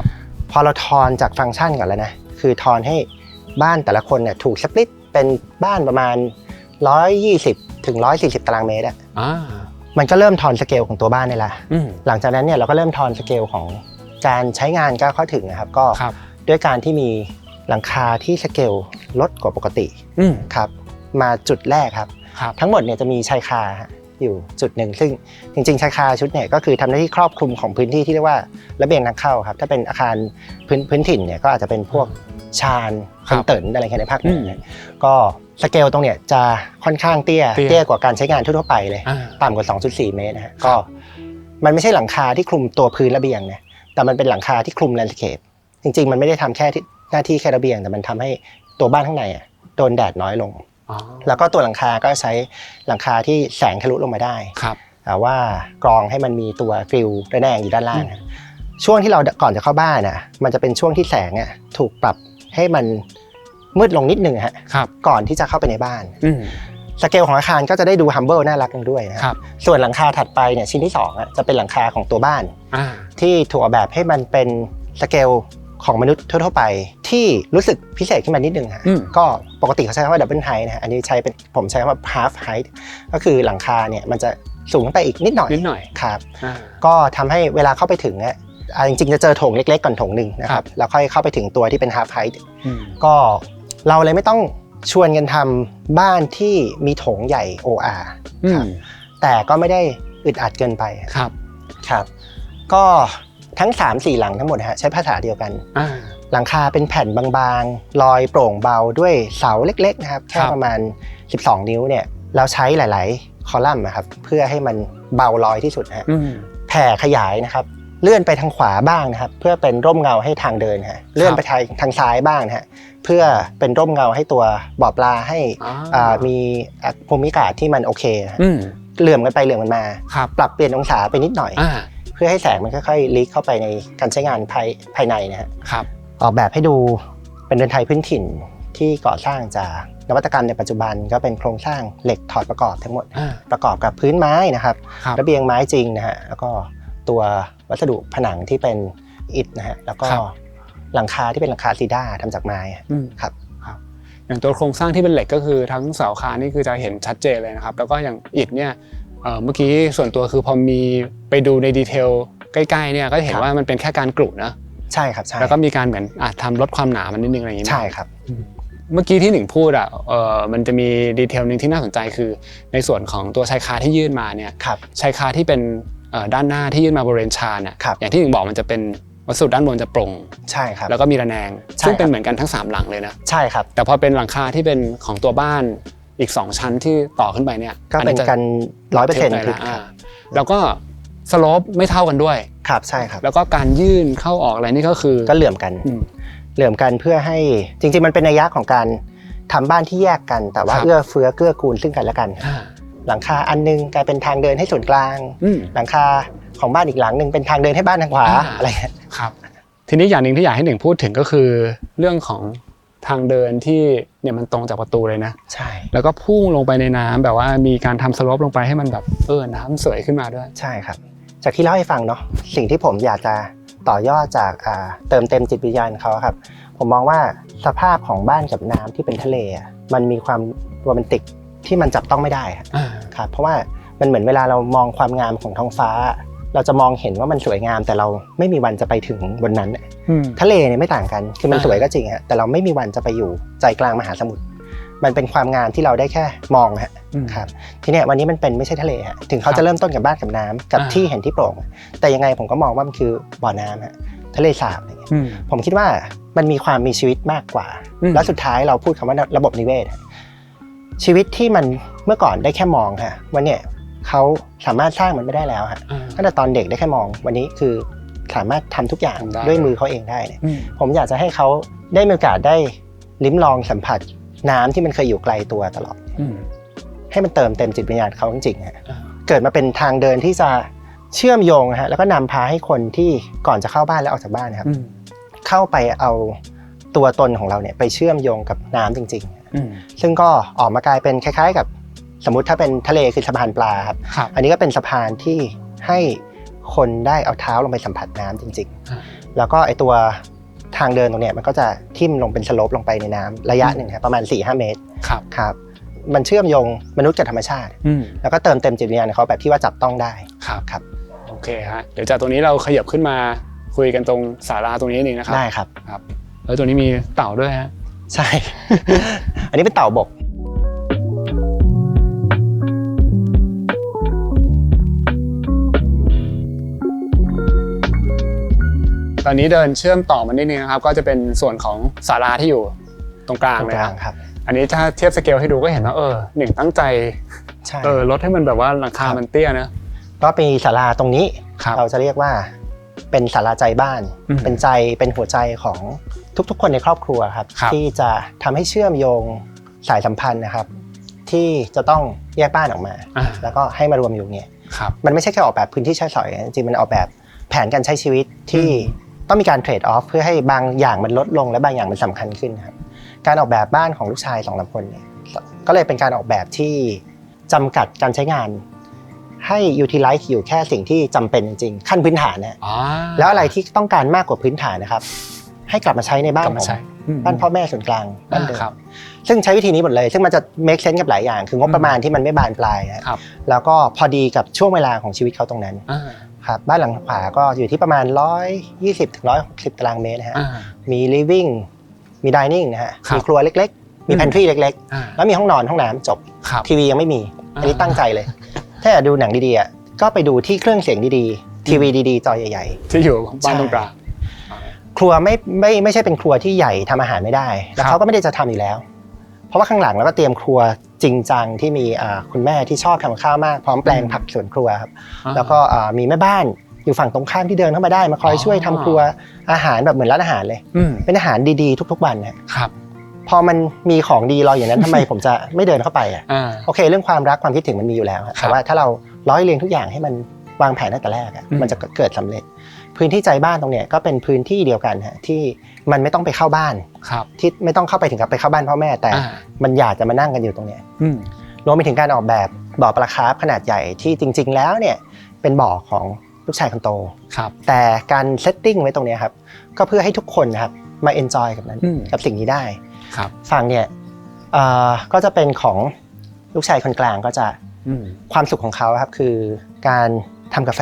ำพอเราทอนจากฟังก์ชันก่อนแล้วนะคือทอนให้บ้านแต่ละคนเนี่ยถูกสปลิตเป็นบ้านประมาณ120 ถึง 140 ตารางเมตรมันก็เริ่มทอนสเกลของตัวบ้านนี่แหละหลังจากนั้นเนี่ยเราก็เริ่มทอนสเกลของการใช้งานก้าวเข้าถึงนะครับก็ด้วยการที่มีหลังคาที่สเกลลดกว่าปกติครับมาจุดแรกครับทั้งหมดเนี่ยจะมีชายคาอยู่จุดหนึ่งซึ่งจริงๆชายคาชุดเนี่ยก็คือทำหน้าที่ครอบคลุมของพื้นที่ที่เรียกว่าระเบียงทางเข้าครับถ้าเป็นอาคารพื้นถิ่นเนี่ยก็อาจจะเป็นพวกชานเติ่นอะไรในภาคเหนือก็สเกลตรงเนี่ยจะค่อนข้างเตี้ยกว่าการใช้งานทั่วไปเลยต่ำกว่า 2.4 เมตรนะฮะก็มันไม่ใช่หลังคาที่คลุมตัวพื้นระเบียงนะแต่มันเป็นหลังคาที่คลุมแลนด์สเคปจริงๆมันไม่ได้ทำแค่หน้าที่แค่ระเบียงแต่มันทำให้ตัวบ้านข้างในโดนแดดน้อยลงแล้วก็ตัวหลังคาก็ใช้หลังคาที่แสงทะลุลงมาได้แต่ว่ากรองให้มันมีตัวกริลระแนงอยู่ด้านล่างช่วงที่เราก่อนจะเข้าบ้านมันจะเป็นช่วงที่แสงถูกปรับให้มันมืดลงนิดนึงก่อนที่จะเข้าไปในบ้านสเกลของอาคารก็จะได้ดู humble น่ารักด้วยนะครับส่วนหลังคาถัดไปเนี่ยชิ้นที่2จะเป็นหลังคาของตัวบ้านที่ถูกออกแบบให้มันเป็นสเกลของมนุษย์ทั่วไปที่รู้สึกพิเศษขึ้นมานิดนึงก็ปกติเขาใช้คำว่า double height นะอันนี้ผมใช้คำว่า half height ก็คือหลังคาเนี่ยมันจะสูงขึ้นไปอีกนิดหน่อยครับก็ทำให้เวลาเข้าไปถึงจริงๆจะเจอโถงเล็กๆก่อนโถงหนึ่งนะครับแล้วค่อยเข้าไปถึงตัวที่เป็น half height ก็เราเลยไม่ต้องชวนกันทำบ้านที่มีโถงใหญ่ OR ครับแต่ก็ไม่ได้อึดอัดเกินไปครับก็ทั้ง 3-4 หลังทั้งหมดใช้ภาษาเดียวกันหลังคาเป็นแผ่นบางๆลอยโปร่งเบาด้วยเสาเล็กๆนะครับแค่ประมาณ12 นิ้วเนี่ยเราใช้หลายๆคอลัมน์นะครับเพื่อให้มันเบาลอยที่สุดแผ่ขยายนะครับเลื่อนไปทางขวาบ้างนะครับเพื่อเป็นร่มเงาให้ทางเดินเลื่อนไปทางซ้ายบ้างนะฮะเพื่อเป็นร่มเงาให้ตัวบ่อปลาให้มีภูมิอากาศที่มันโอเคเหลื่อมกันไปเหลื่อมกันมาปรับเปลี่ยนองศาไปนิดหน่อยเพื่อให้แสงมันค่อยๆลีกเข้าไปในการใช้งานภายในนะครับออกแบบให้ดูเป็นเรือนไทยพื้นถิ่นที่ก่อสร้างจากนวัตกรรมในปัจจุบันก็เป็นโครงสร้างเหล็กถอดประกอบทั้งหมดประกอบกับพื้นไม้นะครับระเบียงไม้จริงนะฮะแล้วก็ตัววัสดุผนังที่เป็นอิฐนะฮะแล้วก็หลังคาที่เป็นหลังคาซีด้าทำจากไม้ครับอย่างตัวโครงสร้างที่เป็นเหล็กก็คือทั้งเสาคานนี่คือจะเห็นชัดเจนเลยนะครับแล้วก็อย่างอิฐเนี่ยเมื่อกี้ส่วนตัวคือพอมีไปดูในดีเทลใกล้ๆเนี่ยก็เห็นว่ามันเป็นแค่การกรุ่นนะใช่ครับใช่แล้วก็มีการเหมือนทำลดความหนามันนิดนึงอะไรอย่างนี้ใช่ครับเมื่อกี้ที่หนึ่งพูดมันจะมีดีเทลนึงที่น่าสนใจคือในส่วนของตัวชายคาที่ยื่นมาเนี่ยชายคาที่เป็นด้านหน้าที่ยื่นมาบริเวณชานอย่างที่หนึ่งบอกมันจะเป็นว วัสดุด้านบนจะโปร่งใช่ครับแล้วก็มีระแนงซึ่งเป็นเหมือนกันทั้ง3หลังเลยนะใช่ครับแต่พอเป็นหลังคาที่เป็นของตัวบ้านอีก2ชั้นที่ต่อขึ้นไปเนี่ยก็เป็นกัน 100% คือแล้วก็สโลปไม่เท่ากันด้วยครับใช่ครับแล้วก็การยื่นเข้าออกอะไรนี่ก็คือก็เหลื่อมกันเพื่อให้จริงๆมันเป็นนัยยะของการทำบ้านที่แยกกันแต่ว่าเอื้อเฟื้อเกื้อกูลซึ่งกันและกันหลังคาอันนึงกลายเป็นทางเดินให้ส่วนกลางหลังคาของบ้านอีกหลังนึงเป็นทางเดินให้บ้านทางขวาอะไรครับทีนี้อย่างนึงที่อยากให้หนึ่งพูดถึงก็คือเรื่องของทางเดินที่เนี่ยมันตรงจากประตูเลยนะใช่แล้วก็พุ่งลงไปในน้ำแบบว่ามีการทำสโลปลงไปให้มันแบบน้ำสวยขึ้นมาด้วยใช่ครับจากที่เล่าให้ฟังเนาะสิ่งที่ผมอยากจะต่อยอดจากเติมเต็มจิตวิญญาณเขาครับผมมองว่าสภาพของบ้านกับน้ำที่เป็นทะเลมันมีความโรแมนติกที่มันจับต้องไม่ได้ครับเพราะว่ามันเหมือนเวลาเรามองความงามของท้องฟ้าเราจะมองเห็นว่ามันสวยงามแต่เราไม่มีวันจะไปถึงบนนั้นทะเลเนี่ยไม่ต่างกันคือมันสวยก็จริงฮะแต่เราไม่มีวันจะไปอยู่ใจกลางมหาสมุทรมันเป็นความงามที่เราได้แค่มองฮะครับทีเนี้ยวันนี้มันเป็นไม่ใช่ทะเลฮะถึงเขาจะเริ่มต้นกับบ้านกับน้ำกับที่เห็นที่โปร่งแต่ยังไงผมก็มองว่ามันคือบ่อน้ำฮะทะเลสาบอะไรเงี้ยผมคิดว่ามันมีความมีชีวิตมากกว่าแล้วสุดท้ายเราพูดคำว่าระบบนิเวศชีวิตที่มันเมื่อก่อนได้แค่มองฮะวันเนี้ยเขาสามารถสร้างมันไม่ได้แล้วฮะตั้งแต่ตอนเด็กได้แค่มองวันนี้คือสามารถทำทุกอย่างด้วยมือเขาเองได้เนี่ยผมอยากจะให้เขาได้มีโอกาสได้ลิ้มลองสัมผัสน้ำที่มันเคยอยู่ไกลตัวตลอดให้มันเติมเต็มจิตวิญญาณเขาจริงๆฮะเกิดมาเป็นทางเดินที่จะเชื่อมโยงฮะแล้วก็นำพาให้คนที่ก่อนจะเข้าบ้านและออกจากบ้านครับเข้าไปเอาตัวตนของเราเนี่ยไปเชื่อมโยงกับน้ำจริงๆซึ่งก็ออกมากลายเป็นคล้ายๆกับสมมุติถ้าเป็นทะเลคือสะพานปลาครับอันนี้ก็เป็นสะพานที่ให้คนได้เอาเท้าลงไปสัมผัสน้ำจริงๆแล้วก็ไอตัวทางเดินตรงเนี้ยมันก็จะทิ่มลงเป็นสโลปลงไปในน้ำระยะหนึ่งครับประมาณ 4-5 เมตรครับมันเชื่อมโยงมนุษย์กับธรรมชาติแล้วก็เติมเต็มจิตวิญญาณเขาแบบที่ว่าจับต้องได้ครับโอเคฮะเดี๋ยวจากตรงนี้เราขยับขึ้นมาคุยกันตรงศาลาตรงนี้นึงนะครับได้ครับแล้วตรงนี้มีเต่าด้วยฮะใช่ อันนี้เป็นเต่าบกตอนนี้เดินเชื่อมต่อมานิดนึงนะครับก็จะเป็นส่วนของศาลาที่อยู่ตรงกลางเลยครับอันนี้ถ้าเทียบสเกลให้ดูก็เห็นว่าหนึ่งตั้งใจลดให้มันแบบว่าหลังคามันเตี้ยนะก็มีศาลาตรงนี้เราจะเรียกว่าเป็นศาลาใจบ้านเป็นใจเป็นหัวใจของทุกๆคนในครอบครัวครับที่จะทำให้เชื่อมโยงสายสัมพันธ์นะครับที่จะต้องแยกบ้านออกมาแล้วก็ให้มารวมอยู่เนี่ยมันไม่ใช่แค่ออกแบบพื้นที่ใช้สอยจริงๆมันออกแบบแผนการใช้ชีวิตที่ต้องมีการเทรดออฟเพื่อให้บางอย่างมันลดลงและบางอย่างมันสำคัญขึ้นครับการออกแบบบ้านของลูกชาย2-3 คนเนี่ยก็เลยเป็นการออกแบบที่จำกัดการใช้งานให้ utilize อยู่แค่สิ่งที่จำเป็นจริงๆขั้นพื้นฐานนะแล้วอะไรที่ต้องการมากกว่าพื้นฐานนะครับให้กลับมาใช้ในบ้านของบ้านพ่อแม่ส่วนกลางบ้านเดิมซึ่งใช้วิธีนี้หมดเลยซึ่งมันจะ make sense กับหลายอย่างคืองบประมาณที่มันไม่บานปลายนะครับแล้วก็พอดีกับช่วงเวลาของชีวิตเขาตรงนั้นครับบ้านหลังขวาก็อยู่ที่ประมาณ120-160 ตารางเมตรนะฮะมี living มี dining นะฮะมีครัวเล็กๆมี pantry เล็กๆแล้วมีห้องนอนห้องน้ำจบทีวียังไม่มีอันนี้ตั้งใจเลยถ้าอยากดูหนังดีๆก็ไปดูที่เครื่องเสียงดีๆทีวีดีๆจอใหญ่ๆที่อยู่บ้านตรงกลางครัวไม่ใช่เป็นครัวที่ใหญ่ทำอาหารไม่ได้แล้วเขาก็ไม่ได้จะทำอยู่แล้วเพราะว่าข้างหลังเราก็เตรียมครัวจริงจังที่มีคุณแม่ที่ชอบทำข้าวมากพร้อมแปลงผักสวนครัวครับแล้วก็มีแม่บ้านอยู่ฝั่งตรงข้ามที่เดินเข้ามาได้มาคอยช่วยทำครัวอาหารแบบเหมือนร้านอาหารเลยเป็นอาหารดีๆทุกๆวันนะครับพอมันมีของดีรออย่างนั้นทำไมผมจะไม่เดินเข้าไปโอเคเรื่องความรักความคิดถึงมันมีอยู่แล้วแต่ว่าถ้าเราร้อยเรียงทุกอย่างให้มันวางแผนตั้งแต่แรกมันจะเกิดสำเร็จพื้นที่ใจบ้านตรงเนี้ยก็เป็นพื้นที่เดียวกันฮะที่มันไม่ต้องไปเข้าบ้านที่ไม่ต้องเข้าไปถึงกับไปเข้าบ้านพ่อแม่แต่มันอยากจะมานั่งกันอยู่ตรงเนี้ยรวมไปถึงการออกแบบบ่อปลาคาร์ฟขนาดใหญ่ที่จริงๆแล้วเนี่ยเป็นบ่อของลูกชายคนโตแต่การเซตติ้งไว้ตรงเนี้ยครับก็เพื่อให้ทุกคนนะครับมาเอนจอยกับนั้นกับสิ่งนี้ได้ฝั่งเนี่ยก็จะเป็นของลูกชายคนกลางก็จะความสุขของเขาครับคือการทำกาแฟ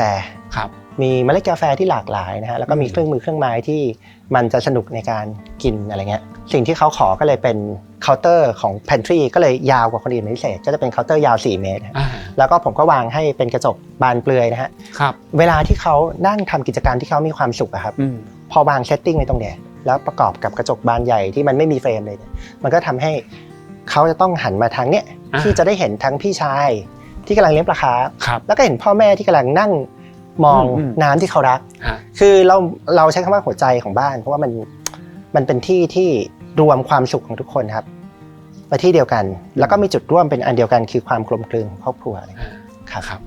มีเมล็ดกาแฟที่หลากหลายนะฮะแล้วก็มีเครื่องมือเครื่องไม้ที่มันจะสนุกในการกินอะไรเงี้ยสิ่งที่เขาขอก็เลยเป็นเคาน์เตอร์ของ pantry ก็เลยยาวกว่าคนอื่นพิเศษก็จะเป็นเคาน์เตอร์ยาว4 เมตรแล้วก็ผมก็วางให้เป็นกระจกบานเปลือยนะฮะเวลาที่เขานั่งทำกิจกรรมที่เขามีความสุขอะครับ พอวางเซตติ้งไว้ตรงเนี้ยแล้วประกอบกับกระจกบานใหญ่ที่มันไม่มีเฟรมเลยเนี่ยมันก็ทำให้เขาจะต้องหันมาทางเนี้ยที่จะได้เห็นทั้งพี่ชายที่กำลังเลี้ยงปลาคาร์ฟแล้วก็เห็นพ่อแม่ที่กำลังนั่งมองน้ำที่เขารักคือเราใช้คำว่าหัวใจของบ้านเพราะว่ามันเป็นที่ที่รวมความสุขของทุกคนครับมาที่เดียวกันแล้วก็มีจุดร่วมเป็นอันเดียวกันคือความกลมกลืนของครอบครัวครับ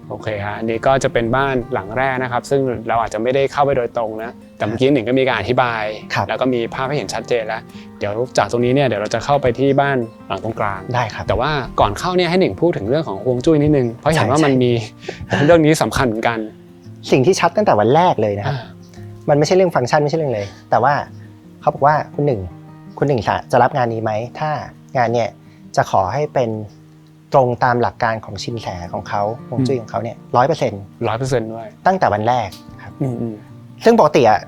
โอเคฮะอันนี้ก็จะเป็นบ้านหลังแรกนะครับซึ่งเราอาจจะไม่ได้เข้าไปโดยตรงนะแต่เมื่อกี้หนึ่งก็มีการอธิบายแล้วก็มีภาพให้เห็นชัดเจนแล้วเดี๋ยวจากตรงนี้เนี่ยเดี๋ยวเราจะเข้าไปที่บ้านหลังตรงกลางได้ครับแต่ว่าก่อนเข้าเนี่ยให้หนึ่งพูดถึงเรื่องของฮวงจุ้ยนิดนึงเพราะเห็นว่ามันมีเรื่องนี้สำคัญเหมือนกันสิ่งที่ชัดตั้งแต่วันแรกเลยนะครับมันไม่ใช่เรื่องฟังก์ชันไม่ใช่เรื่องเลยแต่ว่าเขาบอกว่าคุณหนึ่งจะรับงานนี้ไหมถ้างานเนี่ยจะขอให้เป็นตรงตามหลักการของชินแสของเขาฮวงจุ้ยของเขาเนี่ย100%ด้วยตั้งแต่วันแรกครับซึ่งปกติอะ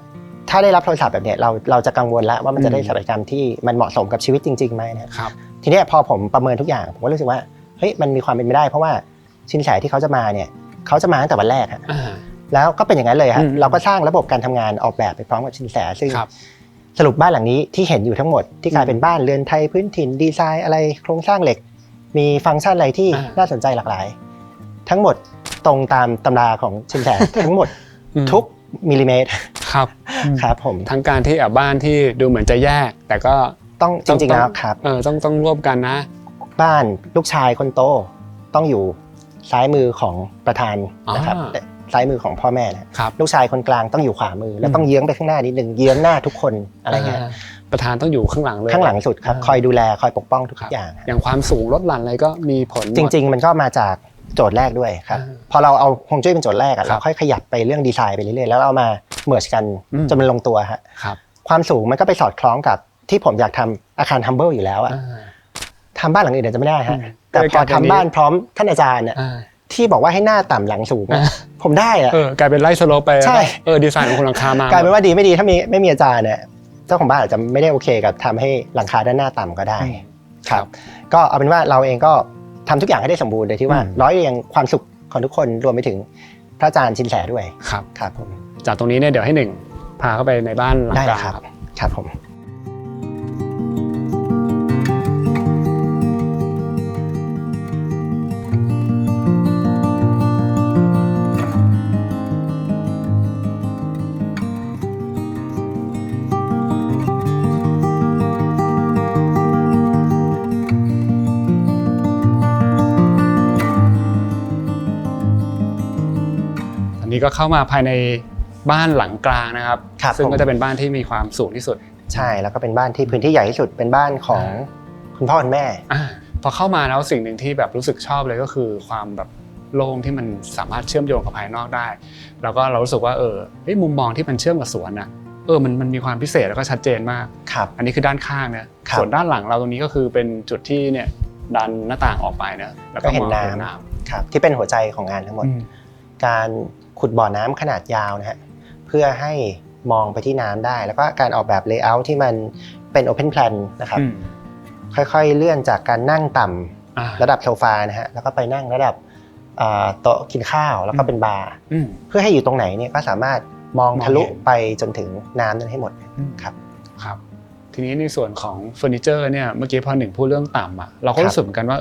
ถ้าได้รับโทรศัพท์แบบเนี้ยเราจะกังวลแล้วว่ามันจะได้ศัลยกรรมที่มันเหมาะสมกับชีวิตจริงๆไหมนะครับทีนี้พอผมประเมินทุกอย่างผมก็รู้สึกว่าเฮ้ยมันมีความเป็นไปได้เพราะว่าชินแสที่เขาจะมาเนี่ยเขาจะมาตั้งแต่วันแรกฮะแล้วก็เป็นอย่างนั้นเลยฮะเราก็สร้างระบบการทำงานออกแบบไปพร้อมกับชินแสซึ่งสรุปบ้านหลังนี้ที่เห็นอยู่ทั้งหมดที่กลายเป็นบ้านเรือนไทยพื้นถิ่นดีไซน์อะไรโครงสร้างเหล็กมีฟังก์ชันอะไรที่น่าสนใจหลากหลายทั้งหมดตรงตามตำราของชินแสทั้งหมดทุกมิลลิเมตรครับผมทั้งการที่บ้านที่ดูเหมือนจะแยกแต่ก็ต้องจริงๆแล้วครับต้องร่วมกันนะบ้านลูกชายคนโตต้องอยู่ซ้ายมือของประธานนะครับซ้ายมือของพ่อแม่นะครับลูกชายคนกลางต้องอยู่ขวามือแล้วต้องเยื้องไปข้างหน้านิดนึงเยื้องหน้าทุกคนอะไรเงี้ยประธานต้องอยู่ข้างหลังเลยข้างหลังสุดครับคอยดูแลคอยปกป้องทุกอย่างอย่างความสูงลดหลั่นอะไรก็มีผลจริงๆมันก็มาจากโจทย์แรกด้วยครับพอเราเอาฮวงจุ้ยเป็นโจทย์แรกเราค่อยขยับไปเรื่องดีไซน์ไปเรื่อยๆแล้วเอามาเมิร์จกันจนมันลงตัวฮะความสูงมันก็ไปสอดคล้องกับที่ผมอยากทำอาคาร Humble อยู่แล้วอะทำบ้านหลังอื่นอาจจะไม่ได้ฮะแต่พอทำบ้านพร้อมท่านอาจารย์เนี่ยที่บอกว่าให้หน้าต่ำหลังสูงผมได้อะกลายเป็นไล่สโลปไปใช่ดีไซน์ของคนหลังคามากลายเป็นว่าดีไม่ดีถ้าไม่มีอาจารย์เนี่ยเจ้าของบ้านอาจจะไม่ได้โอเคกับทำให้หลังคาด้านหน้าต่ำก็ได้ครับก็เอาเป็นว่าเราเองก็ทำทุกอย่างให้ได้สมบูรณ์โดยที่ว่าร้อยเรียงความสุขของทุกคนรวมไปถึงพระอาจารย์ชินแสด้วยครับผมจากตรงนี้เนี่ยเดี๋ยวให้หนึ่งพาเข้าไปในบ้านหลังกลางครับผมนี่ก็เข้ามาภายในบ้านหลังกลางนะครับซึ่งก็จะเป็นบ้านที่มีความสูงที่สุดใช่แล้วก็เป็นบ้านที่พื้นที่ใหญ่ที่สุดเป็นบ้านของคุณพ่อคุณแม่พอเข้ามาแล้วสิ่งหนึ่งที่แบบรู้สึกชอบเลยก็คือความแบบโล่งที่มันสามารถเชื่อมโยงกับภายนอกได้แล้วก็เรารู้สึกว่ามุมมองที่มันเชื่อมกับสวนนะมันมีความพิเศษแล้วก็ชัดเจนมากอันนี้คือด้านข้างเนี่ยส่วนด้านหลังเราตรงนี้ก็คือเป็นจุดที่เนี่ยดันหน้าต่างออกไปนะแล้วก็เห็นน้ำครับที่เป็นหัวใจของงานทั้งหมดการขุดบ่อน้ำขนาดยาวนะฮะเพื่อให้มองไปที่น้ำได้แล้วก็การออกแบบเลเยอร์ที่มันเป็นโอเพนแพลนนะครับค่อยๆเลื่อนจากการนั่งต่ำระดับโซฟานะฮะแล้วก็ไปนั่งระดับโต๊ะกินข้าวแล้วก็เป็นบาร์เพื่อให้อยู่ตรงไหนเนี่ยก็สามารถมองทะลุไปจนถึงน้ำนั้นให้หมดครับทีนี้ในส่วนของเฟอร์นิเจอร์เนี่ยเมื่อกี้พอหนึ่งพูดเรื่องต่ำเราก็รู้สึกเหมือนกันว่า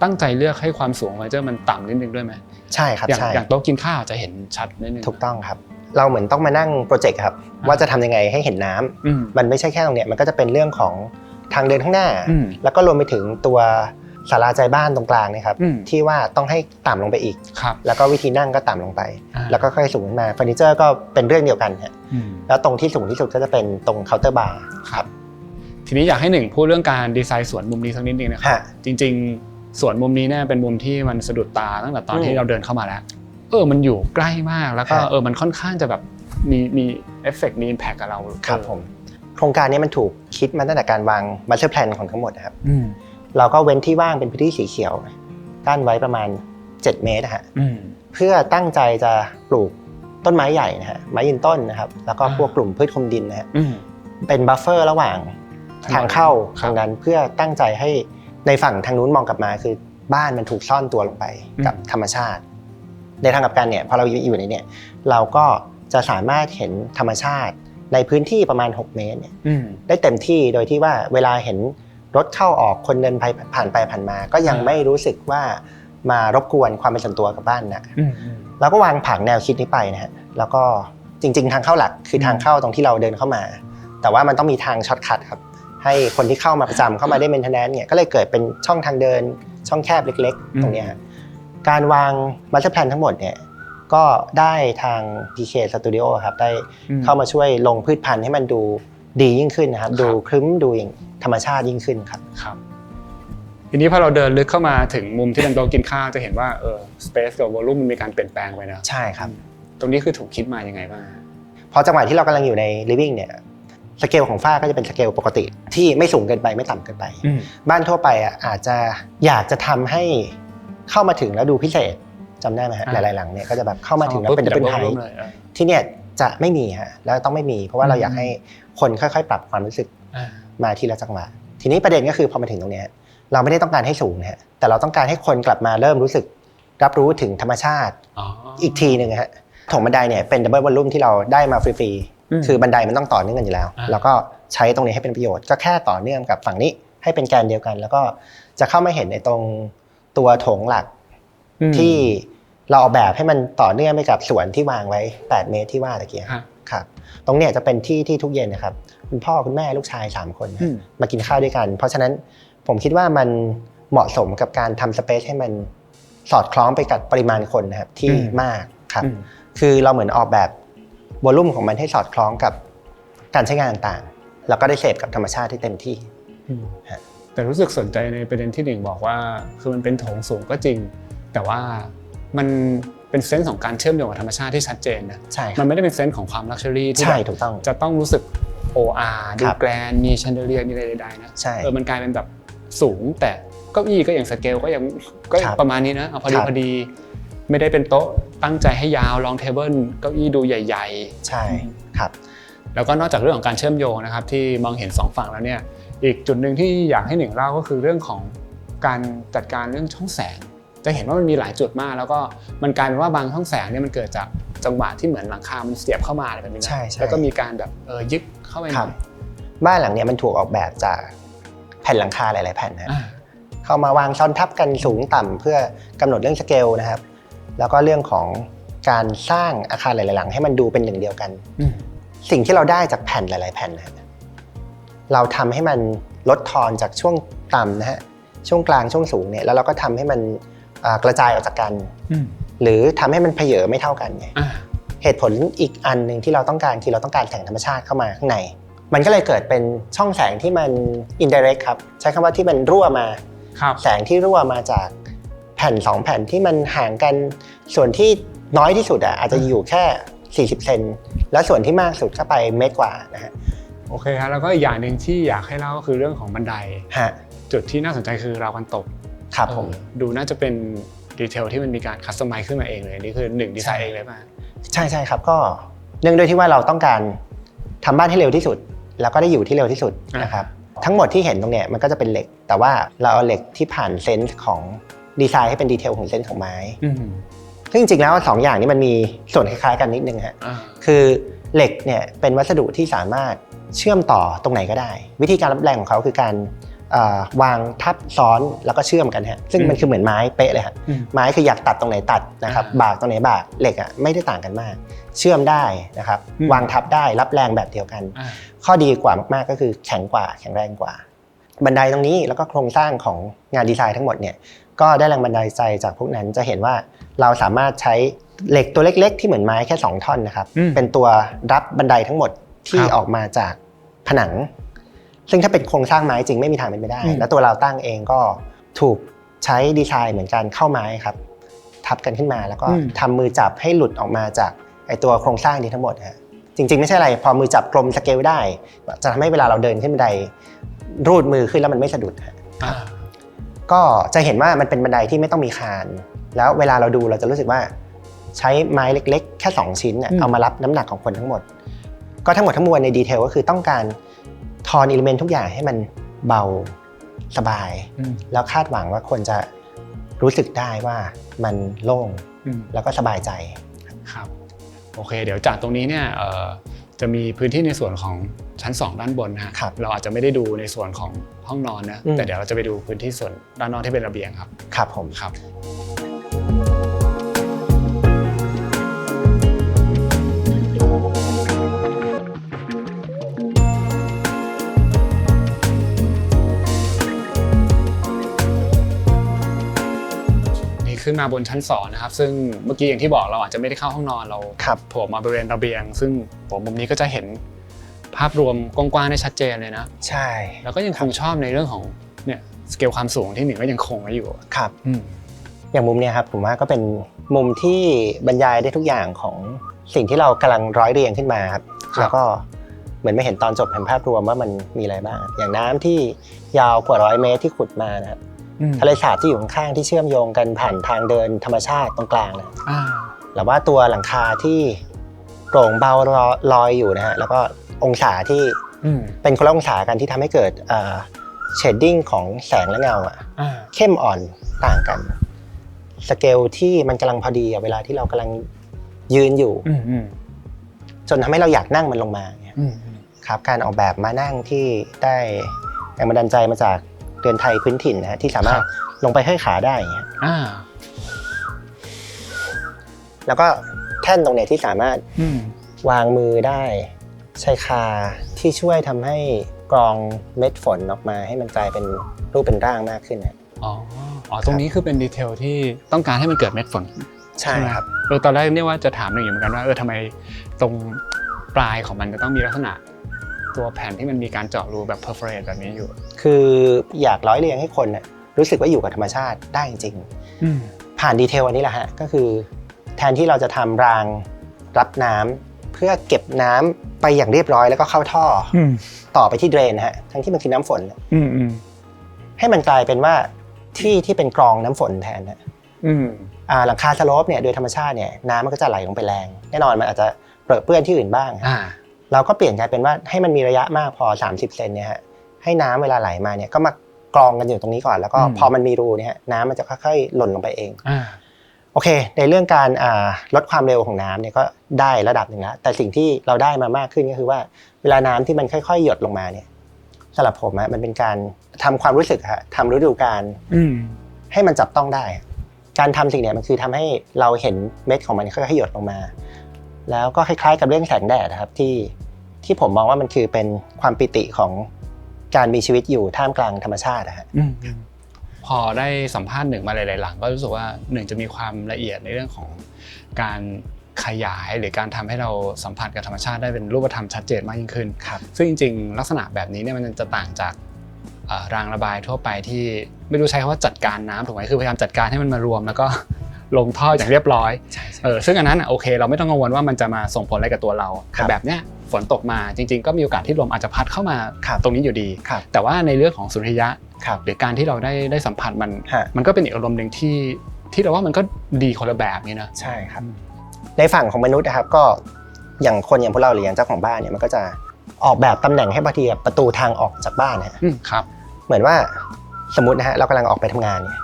ตั้งใจเลือกให้ความสูงเฟอร์นิเจอร์มันต่ำนิดนึงด้วยไหมใช่ครับอย่างโต๊ะกินข้าวจะเห็นชัดนิดนึงถูกต้องครับเราเหมือนต้องมานั่งโปรเจกต์ครับว่าจะทำยังไงให้เห็นน้ำมันไม่ใช่แค่ตรงเนี้ยมันก็จะเป็นเรื่องของทางเดินข้างหน้าแล้วก็รวมไปถึงตัวศาลาใจบ้านตรงกลางนะครับที่ว่าต้องให้ต่ำลงไปอีกแล้วก็วิธีนั่งก็ต่ำลงไปแล้วก็ค่อยสูงขึ้นมาเฟอร์นิเจอร์ก็เป็นเรื่องเดียวกันฮะแล้วตรงที่สูงที่สุดก็จะเป็นตรงเคาน์เตอร์บาร์ครับทีนี้อยากให้หนึ่งพูดเรื่องการดีไซน์สวนมุมนี้สักนิดนึงนะครับจริงๆสวนมุมนี้เนี่ยเป็นมุมที่มันสะดุดตาตั้งแต่ตอนที่เราเดินเข้ามาแล้วมันอยู่ใกล้มากแล้วก็มันค่อนข้างจะแบบมีเอฟเฟกต์มีอิมแพคกับเราครับผมโครงการนี้มันถูกคิดมาตั้งแต่การวางมาสเตอร์แพลนของทั้งหมดนะครับเราก็เว้นที่ว่างเป็นพื้นที่สีเขียวกั้นไว้ประมาณ7 เมตรนะฮะเพื่อตั้งใจจะปลูกต้นไม้ใหญ่นะฮะไม้ยืนต้นนะครับแล้วก็พวกกลุ่มพืชคลุมดินนะฮะเป็นบัฟเฟอร์ระหว่างทางเข้าตรงนั้นเพื่อตั้งใจให้ในฝั่งทางนู้นมองกลับมาคือบ้านมันถูกซ่อนตัวลงไปกับธรรมชาติในทางกลับกันเนี่ยพอเราอยู่ในเนี่ยเราก็ จะสามารถเห็นธรรมชาติในพื้นที่ประมาณ6เมตรเนี่ยได้เต็มที่โดยที่ว่าเวลาเห็นรถเข้าออกคนเดินผ่านไปผ่านมาก็ยังไม่รู้สึกว่ามารบกวนความเป็นส่วนตัวกับบ้านนะเราก็วางผังแนวคิดนี้ไปนะฮะแล้วก็จริงๆทางเข้าหลักคือทางเข้าตรงที่เราเดินเข้ามาแต่ว่ามันต้องมีทางช็อตคัทครับให้คนที่เข้ามาประจำเข้ามาได้เมนเทนแนนซ์เนี่ยก็เลยเกิดเป็นช่องทางเดินช่องแคบเล็กๆตรงนี้ฮะการวางมาสเตอร์แพลนทั้งหมดเนี่ยก็ได้ทาง PK Studio ครับได้เข้ามาช่วยลงพืชพันธุ์ให้มันดูดียิ่งขึ้นนะครับดูครึ้มดูอย่างธรรมชาติยิ่งขึ้นครับทีนี้พอเราเดินลึกเข้ามาถึงมุมที่เป็นโต๊ะกินข้าวจะเห็นว่าspace กับ volume มันมีการเปลี่ยนแปลงไปนะใช่ครับตรงนี้คือถูกคิดมายังไงบ้างพอจังหวะที่เรากำลังอยู่ใน living เนี่ยสเกลของฝ้าก็จะเป็นสเกลปกติที่ไม่สูงเกินไปไม่ต่ำเกินไปบ้านทั่วไปอาจจะอยากจะทำให้เข้ามาถึงแล้วดูพิเศษจำได้ไหมฮะหลายๆหลังเนี่ยก็จะแบบเข้ามาถึงแล้วเป็นดับเบิลไฮท์ที่เนี่ยจะไม่มีฮะแล้วต้องไม่มีเพราะว่าเราอยากให้คนค่อยๆปรับความรู้สึกมาทีละจังหวะทีนี้ประเด็นก็คือพอมาถึงตรงนี้เราไม่ได้ต้องการให้สูงนะฮะแต่เราต้องการให้คนกลับมาเริ่มรู้สึกรับรู้ถึงธรรมชาติอีกทีนึงฮะโถงบันไดเนี่ยเป็นดับเบิลวอลลุ่มที่เราได้มาฟรีๆคือบันไดมันต้องต่อเนื่องกันอยู่แล้วแล้วก็ใช้ตรงนี้ให้เป็นประโยชน์ก็แค่ต่อเนื่องกับฝั่งนี้ให้เป็นแกนเดียวกันแล้วก็จะเข้ามาเห็นในตรงตัวโถงหลักที่เราออกแบบให้มันต่อเนื่องไปกับสวนที่วางไว้8เมตรที่ว่าตะเกียครับตรงเนี้ยจะเป็นที่ทุกเย็นนะครับคุณพ่อคุณแม่ลูกชาย3คนมากินข้าวด้วยกันเพราะฉะนั้นผมคิดว่ามันเหมาะสมกับการทำสเปซให้มันสอดคล้องไปกับปริมาณคนนะครับที่มากครับคือเราเหมือนออกแบบวอลลุ่มของมันให้สอดคล้องกับการใช้งานต่างๆแล้วก็ได้เสพกับธรรมชาติที่เต็มที่แต่รู้สึกสนใจในประเด็นที่หนึ่งบอกว่าคือมันเป็นโถงสูงก็จริงแต่ว่ามันเป็นเซนส์ของการเชื่อมโยงกับธรรมชาติที่ชัดเจนนะมันไม่ได้เป็นเซนส์ของความลักชัวรี่ที่จะต้องรู้สึก OR ดูแกรนมีแชนเดเลียมีอะไรใดๆนะมันกลายเป็นแบบสูงแต่เก้าอี้ก็อย่างสเกลก็ยังประมาณนี้นะเอาพอดีไม่ได้เป็นโต๊ะตั้งใจให้ยาวลองเทเบิลเก้าอี้ดูใหญ่ๆใช่ครับแล้วก็นอกจากเรื่องของการเชื่อมโยงนะครับที่มองเห็น2ฝั่งแล้วเนี่ยอีกจุดหนึ่งที่อยากให้หนึ่งเล่าก็คือเรื่องของการจัดการเรื่องช่องแสงจะเห็นว่ามันมีหลายจุดมากแล้วก็มันกลายเป็นว่าบางช่องแสงเนี่ยมันเกิดจากจังหวะที่เหมือนหลังคามันเสียบเข้ามาอะไรแบบนี้นะแล้วก็มีการแบบยึดเข้าไปบ้านหลังนี้มันถูกออกแบบจากแผ่นหลังคาหลายๆแผ่นนะเข้ามาวางซ้อนทับกันสูงต่ำเพื่อกำหนดเรื่องสเกลนะครับแล้วก็เรื่องของการสร้างอาคารหลายๆหลังให้มันดูเป็นหนึ่งเดียวกันสิ่งที่เราได้จากแผ่นหลายๆแผ่นนะเราทำให้มันลดทอนจากช่วงต่ำนะฮะช่วงกลางช่วงสูงเนี่ยแล้วเราก็ทำให้มันกระจายออกจากกันหรือทำให้มันเพเยอไม่เท่ากันไงเหตุผลอีกอันหนึ่งที่เราต้องการคือเราต้องการแสงธรรมชาติเข้ามาข้างในมันก็เลยเกิดเป็นช่องแสงที่มัน indirect ครับใช้คำว่าที่มันรั่วมาแสงที่รั่วมาจากแผ่น2แผ่นที่มันห่างกันส่วนที่น้อยที่สุดอาจจะอยู่แค่40เซนแล้วส่วนที่มากสุดก็ไปเมตรกว่านะฮะโอเคครับแล้วก็อีกอย่างหนึ่งที่อยากให้เล่าก็คือเรื่องของบันไดจุดที่น่าสนใจคือราวกันตกครับผมดูน่าจะเป็นดีเทลที่มันมีการคัสตอมไมซ์ขึ้นมาเองเลยนี่คือ1ดีไซน์เองเลยป่ะใช่ครับก็เนื่องด้วยที่ว่าเราต้องการทำบ้านให้เร็วที่สุดแล้วก็ได้อยู่ที่เร็วที่สุดนะครับทั้งหมดที่เห็นตรงเนี้ยมันก็จะเป็นเหล็กแต่ว่าเราเอาเหล็กที่ผ่านเซนส์ของดีไซน์ให้เป็นดีเทลของเซนส์ของไม้ซึ่งจริงๆแล้ว2อย่างนี้มันมีส่วนคล้ายๆกันนิดนึงฮะคือเหล็กเนี่ยเป็นวัสดุที่สามารถเชื่อมต่อตรงไหนก็ได้วิธีการรับแรงของเขาคือการวางทับซ้อนแล้วก็เชื่อมกันฮะซึ่งมันคือเหมือนไม้เป๊ะเลยฮะไม้คืออยากตัดตรงไหนตัดนะครับบากตรงไหนบากเหล็กไม่ได้ต่างกันมากเชื่อมได้นะครับวางทับได้รับแรงแบบเดียวกันข้อดีกว่ามากๆก็คือแข็งกว่าแข็งแรงกว่าบันไดตรงนี้แล้วก็โครงสร้างของงานดีไซน์ทั้งหมดเนี่ยก็ได้แรงบันดาลใจจากพวกนั้นจะเห็นว่าเราสามารถใช้เหล็กตัวเล็กๆที่เหมือนไม้แค่2ท่อนนะครับเป็นตัวรับบันไดทั้งหมดที่ออกมาจากผนังซึ่งถ้าเป็นโครงสร้างไม้จริงไม่มีทางเป็นไปได้แล้วตัวเราตั้งเองก็ถูกใช้ดีไซน์เหมือนกันเข้าไม้ครับทับกันขึ้นมาแล้วก็ทำมือจับให้หลุดออกมาจากไอตัวโครงสร้างนี้ทั้งหมดฮะจริงๆไม่ใช่อะไรพอมือจับกลมสเกลได้จะทำให้เวลาเราเดินขึ้นบันไดรูดมือขึ้นแล้วมันไม่สะดุดก็จะเห็นว่ามันเป็นบันไดที่ไม่ต้องมีคานแล้วเวลาเราดูเราจะรู้สึกว่าใช้ไม้เล็กๆแค่2ชิ้นเอามารับน้ำหนักของคนทั้งหมดก็ทั้งหมดทั้งมวลในดีเทลก็คือต้องการทอนอิเลเมนต์ทุกอย่างให้มันเบาสบายแล้วคาดหวังว่าคนจะรู้สึกได้ว่ามันโล่งแล้วก็สบายใจครับโอ โอเคเดี๋ยวจากตรงนี้เนี่ยจะมีพื้นที่ในส่วนของชั้น2ด้านบนนะเราอาจจะไม่ได้ดูในส่วนของห้องนอนนะแต่เดี๋ยวเราจะไปดูพื้นที่ส่วนด้านนอกที่เป็นระเบียงครับครับผมครับขึ้นมาบนชั้น2นะครับซึ่งเมื่อกี้อย่างที่บอกเราอาจจะไม่ได้เข้าห้องนอนเราโผล่มาบริเวณระเบียงซึ่งมุมนี้ก็จะเห็นภาพรวมกว้างๆได้ชัดเจนเลยนะใช่แล้วก็ยังคงชอบในเรื่องของเนี่ยสเกลความสูงที่หนึ่งก็ยังคงไว้อยู่ครับอย่างมุมเนี้ยครับผมว่าก็เป็นมุมที่บรรยายได้ทุกอย่างของสิ่งที่เรากำลังร้อยเรียงขึ้นมาครับแล้วก็เหมือนไม่เห็นตอนจบเห็นภาพรวมว่ามันมีอะไรบ้างอย่างน้ำที่ยาวกว่า100 เมตรที่ขุดมานะครับทะเลสาบที่อยู่ข้างๆที่เชื่อมโยงกันผ่านทางเดินธรรมชาติตรงกลางนะหรือว่าตัวหลังคาที่โปร่งเบาลอยอยู่นะฮะแล้วก็องศาที่เป็นคนละองศากันที่ทำให้เกิดเชดดิ้งของแสงและเงาเข้มอ่อนต่างกันสเกลที่มันกำลังพอดีเวลาที่เรากำลังยืนอยู่จนทำให้เราอยากนั่งมันลงมาครับการออกแบบมานั่งที่ได้แรงบันดาลใจมาจากเรือนไทยพื้นถิ่นนะฮะที่สามารถลงไปห้อยขาได้อย่างเงี้ยแล้วก็แท่นตรงเนี้ยที่สามารถวางมือได้ชายคาที่ช่วยทำให้กรองเม็ดฝนออกมาให้มันกลายเป็นรูปเป็นร่างมากขึ้นนะตรงนี้คือเป็นดีเทลที่ต้องการให้มันเกิดเม็ดฝนใช่ครับตอนแรกเนี่ยว่าจะถามหนึ่งอยู่เหมือนกันว่าทำไมตรงปลายของมันจะต้องมีลักษณะตัวแผ่นที่มันมีการเจาะรูแบบ perforate แบบนี้อยู่คืออยากร้อยเรียงให้คนรู้สึกว่าอยู่กับธรรมชาติได้จริงๆผ่านดีเทลอันนี้แหละฮะก็คือแทนที่เราจะทำรางรับน้ำเพื่อเก็บน้ำไปอย่างเรียบร้อยแล้วก็เข้าท่อต่อไปที่เดรนฮะทั้งที่มันคือน้ำฝนให้มันกลายเป็นว่าที่เป็นกรองน้ำฝนแทนหลังคาสโลปเนี่ยโดยธรรมชาติเนี่ยน้ำมันก็จะไหลลงไปแรงแน่นอนมันอาจจะเปื้อนเปื้อนที่อื่นบ้างเราก็เปลี่ยนกลายเป็นว่าให้มันมีระยะมากพอ30 เซนเนี่ยฮะให้น้ำเวลาไหลมาเนี่ยก็มากรองกันอยู่ตรงนี้ก่อนแล้วก็พอมันมีรูเนี่ยน้ำมันจะค่อยๆหล่นลงไปเองโอเคในเรื่องการลดความเร็วของน้ำเนี่ยก็ได้ระดับหนึ่งแล้วแต่สิ่งที่เราได้มามากขึ้นก็คือว่าเวลาน้ำที่มันค่อยๆหยดลงมาเนี่ยสำหรับผมมันเป็นการทำความรู้สึกฮะทำฤดูกาลให้มันจับต้องได้การทำสิ่งเนี่ยมันคือทำให้เราเห็นเม็ดของมันค่อยๆหยดลงมาแล้วก็คล้ายๆกับเรื่องแสงแดดนะครับที่ผมมองว่ามันคือเป็นความปิติของการมีชีวิตอยู่ท่ามกลางธรรมชาตินะฮะพอได้สัมภาษณ์หนึ่งมาหลายๆหลังก็รู้สึกว่าหนึ่งจะมีความละเอียดในเรื่องของการขยายหรือการทำให้เราสัมผัสกับธรรมชาติได้เป็นรูปธรรมชัดเจนมากยิ่งขึ้นซึ่งจริงๆลักษณะแบบนี้เนี่ยมันจะต่างจากรางระบายทั่วไปที่ไม่รู้ใช้คำว่าจัดการน้ำถูกไหมคือพยายามจัดการให้มันมารวมแล้วก็ลงท่ออย่างเรียบร้อยซึ่งอันนั้นโอเคเราไม่ต้องกังวลว่ามันจะมาส่งผลอะไรกับตัวเราแต่แบบเนี้ยฝนตกมาจริงๆก็มีโอกาสที่ลมอาจจะพัดเข้ามาตรงนี้อยู่ดีแต่ว่าในเรื่องของสุริยะหรือการที่เราได้สัมผัสมันก็เป็นอีกอารมณ์หนึ่งที่เราว่ามันก็ดีคนละแบบนี้นะใช่ครับในฝั่งของมนุษย์นะครับก็อย่างคนอย่างพวกเราหรืออย่างเจ้าของบ้านเนี่ยมันก็จะออกแบบตำแหน่งให้บางทีประตูทางออกจากบ้านนะครับเหมือนว่าสมมตินะฮะเรากำลังออกไปทำงานเนี่ย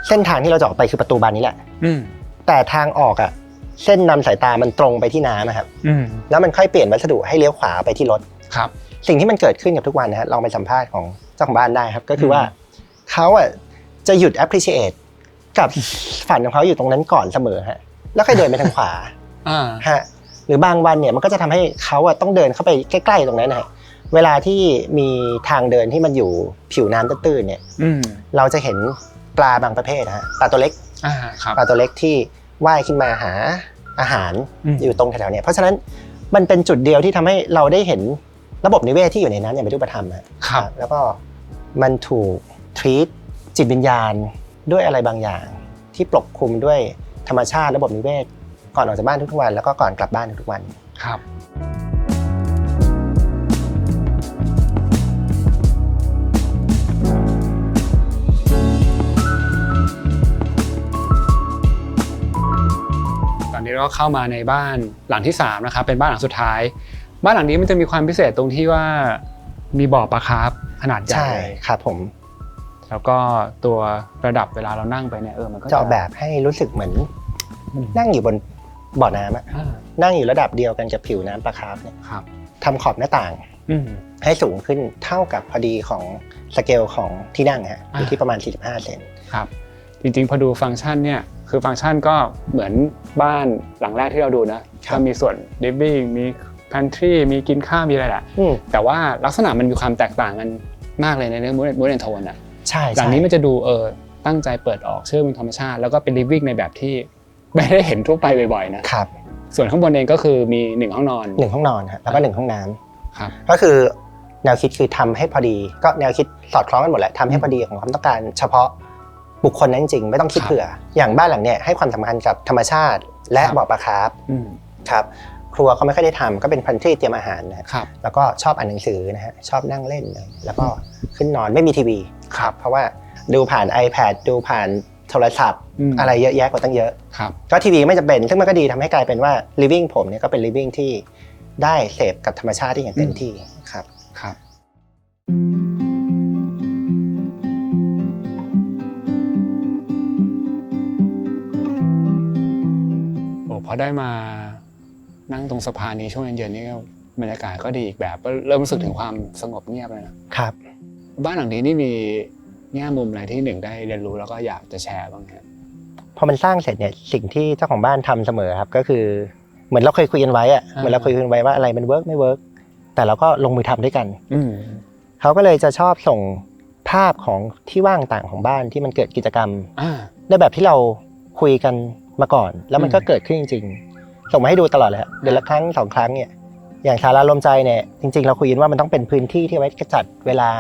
เส้นทางที่เราจะออกไปคือประตูบานนี้แหละแต่ทางออกเส้นนำสายตามันตรงไปที่น้ำนะครับแล้วมันค่อยเปลี่ยนวัสดุให้เลี้ยวขวาไปที่รถครับสิ่งที่มันเกิดขึ้นกับทุกวันนะฮะลองไปสัมภาษณ์ของเจ้าของบ้านได้ครับก็คือว่าเขาจะหยุด appreciate กับฝันของเขาอยู่ตรงนั้นก่อนเสมอฮะแล้วค่อยเดินไปทางขวาฮะหรือบางวันเนี่ยมันก็จะทำให้เขาต้องเดินเข้าไปใกล้ๆตรงนั้นนะฮะเวลาที่มีทางเดินที่มันอยู่ผิวน้ำตื้นๆเนี่ยเราจะเห็นปลาบางประเภทนะฮะปลาตัวเล็กปลาตัวเล็กที่ว่ายขึ้นมาหาอาหารอยู่ตรงแถวๆนี้เพราะฉะนั้นมันเป็นจุดเดียวที่ทำให้เราได้เห็นระบบนิเวศที่อยู่ในนั้นอย่างเป็นรูปธรรมครับแล้วก็มันถูกทรีตจิตวิญญาณด้วยอะไรบางอย่างที่ปกคลุมด้วยธรรมชาติระบบนิเวศก่อนออกจากบ้านทุกวันแล้วก็ก่อนกลับบ้านทุกวันครับตอนนี้เราเข้ามาในบ้านหลังที่3นะครับเป็นบ้านหลังสุดท้ายบ้านหลังนี้มันจะมีความพิเศษตรงที่ว่ามีบ่อปลาคาร์ฟขนาดใหญ่เลยครับผมแล้วก็ตัวระดับเวลาเรานั่งไปเนี่ยมันก็จะออกแบบให้รู้สึกเหมือนนั่งอยู่บน บ่อน้ำนั่งอยู่ระดับเดียวกันกับผิวน้ำปลาคาร์ฟเนี่ยทำขอบหน้าต่างให้สูงขึ้นเท่ากับพอดีของสเกลของที่นั่งฮะอยู่ที่ประมาณ45 เซนครับจริงๆพอดูฟังก์ชันเนี่ยคือฟังก์ชันก็เหมือนบ้านหลังแรกที่เราดูนะก็มีส่วน living มี pantry มีกินข้าวมีอะไรแหละแต่ว่าลักษณะมันมีความแตกต่างกันมากเลยในเรื่อง mood and tone อ่ะใช่หลังนี้มันจะดูตั้งใจเปิดออกเชื่อเป็นธรรมชาติแล้วก็เป็น living ในแบบที่ไม่ได้เห็นทั่วไปบ่อยๆนะครับส่วนข้างบนเองก็คือมี1ห้องนอน1ห้องนอนฮะแล้วก็1ห้องน้ำครับก็คือแนวคิดคือทำให้พอดีก็แนวคิดสอดคล้องกันหมดแหละทำให้พอดีของความต้องการเฉพาะบุคคลนั้นจริงไม่ต้องคิดเผื่ออย่างบ้านหลังเนี้ยให้ความสำคัญกับธรรมชาติและบ่อปลาคาร์ฟครับครัวเขาไม่ค่อยได้ทำก็เป็นพันทรีเตรียมอาหารนะครับแล้วก็ชอบอ่านหนังสือนะฮะชอบนั่งเล่นแล้วก็ขึ้นนอนไม่มีทีวีครับเพราะว่าดูผ่าน iPad ดูผ่านโทรศัพท์อะไรเยอะแยะกว่าตั้งเยอะก็ทีวีไม่จำเป็นซึ่งมันก็ดีทำให้กลายเป็นว่า living ผมเนี่ยก็เป็น living ที่ได้เสพกับธรรมชาติที่อย่างเต็มที่ครับครับโอ้พอได้มานั่งตรงสะพานนี้ช่วงเย็นๆนี่บรรยากาศก็ดีอีกแบบก็เริ่มรู้สึกถึงความสงบเงียบเลยนะครับบ้านหลังนี้นี่มีแง่มุมอะไรที่หนึ่งได้เรียนรู้แล้วก็อยากจะแชร์บ้างครับพอมันสร้างเสร็จเนี่ยสิ่งที่เจ้าของบ้านทำเสมอครับก็คือเหมือนเราเคยคุยกันไว้อะเหมือนเราเคยคุยกันไว้ว่าอะไรมันเวิร์กไม่เวิร์กแต่เราก็ลงมือทำด้วยกันเขาก็เลยจะชอบส่งภาพของที่ว่างต่างของบ้านที่มันเกิดกิจกรรมในแบบที่เราคุยกันมาก่อนแล้วมันก็เกิดขึ้นจริงๆส่งมาให้ดูตลอดเลยเดือนละครั้ง2 ครั้งเนี่ยอย่างศาลารวมใจเนี่ยจริงๆเราคุยกันว่ามันต้องเป็นพื้นที่ที่ไว้จัดเวลา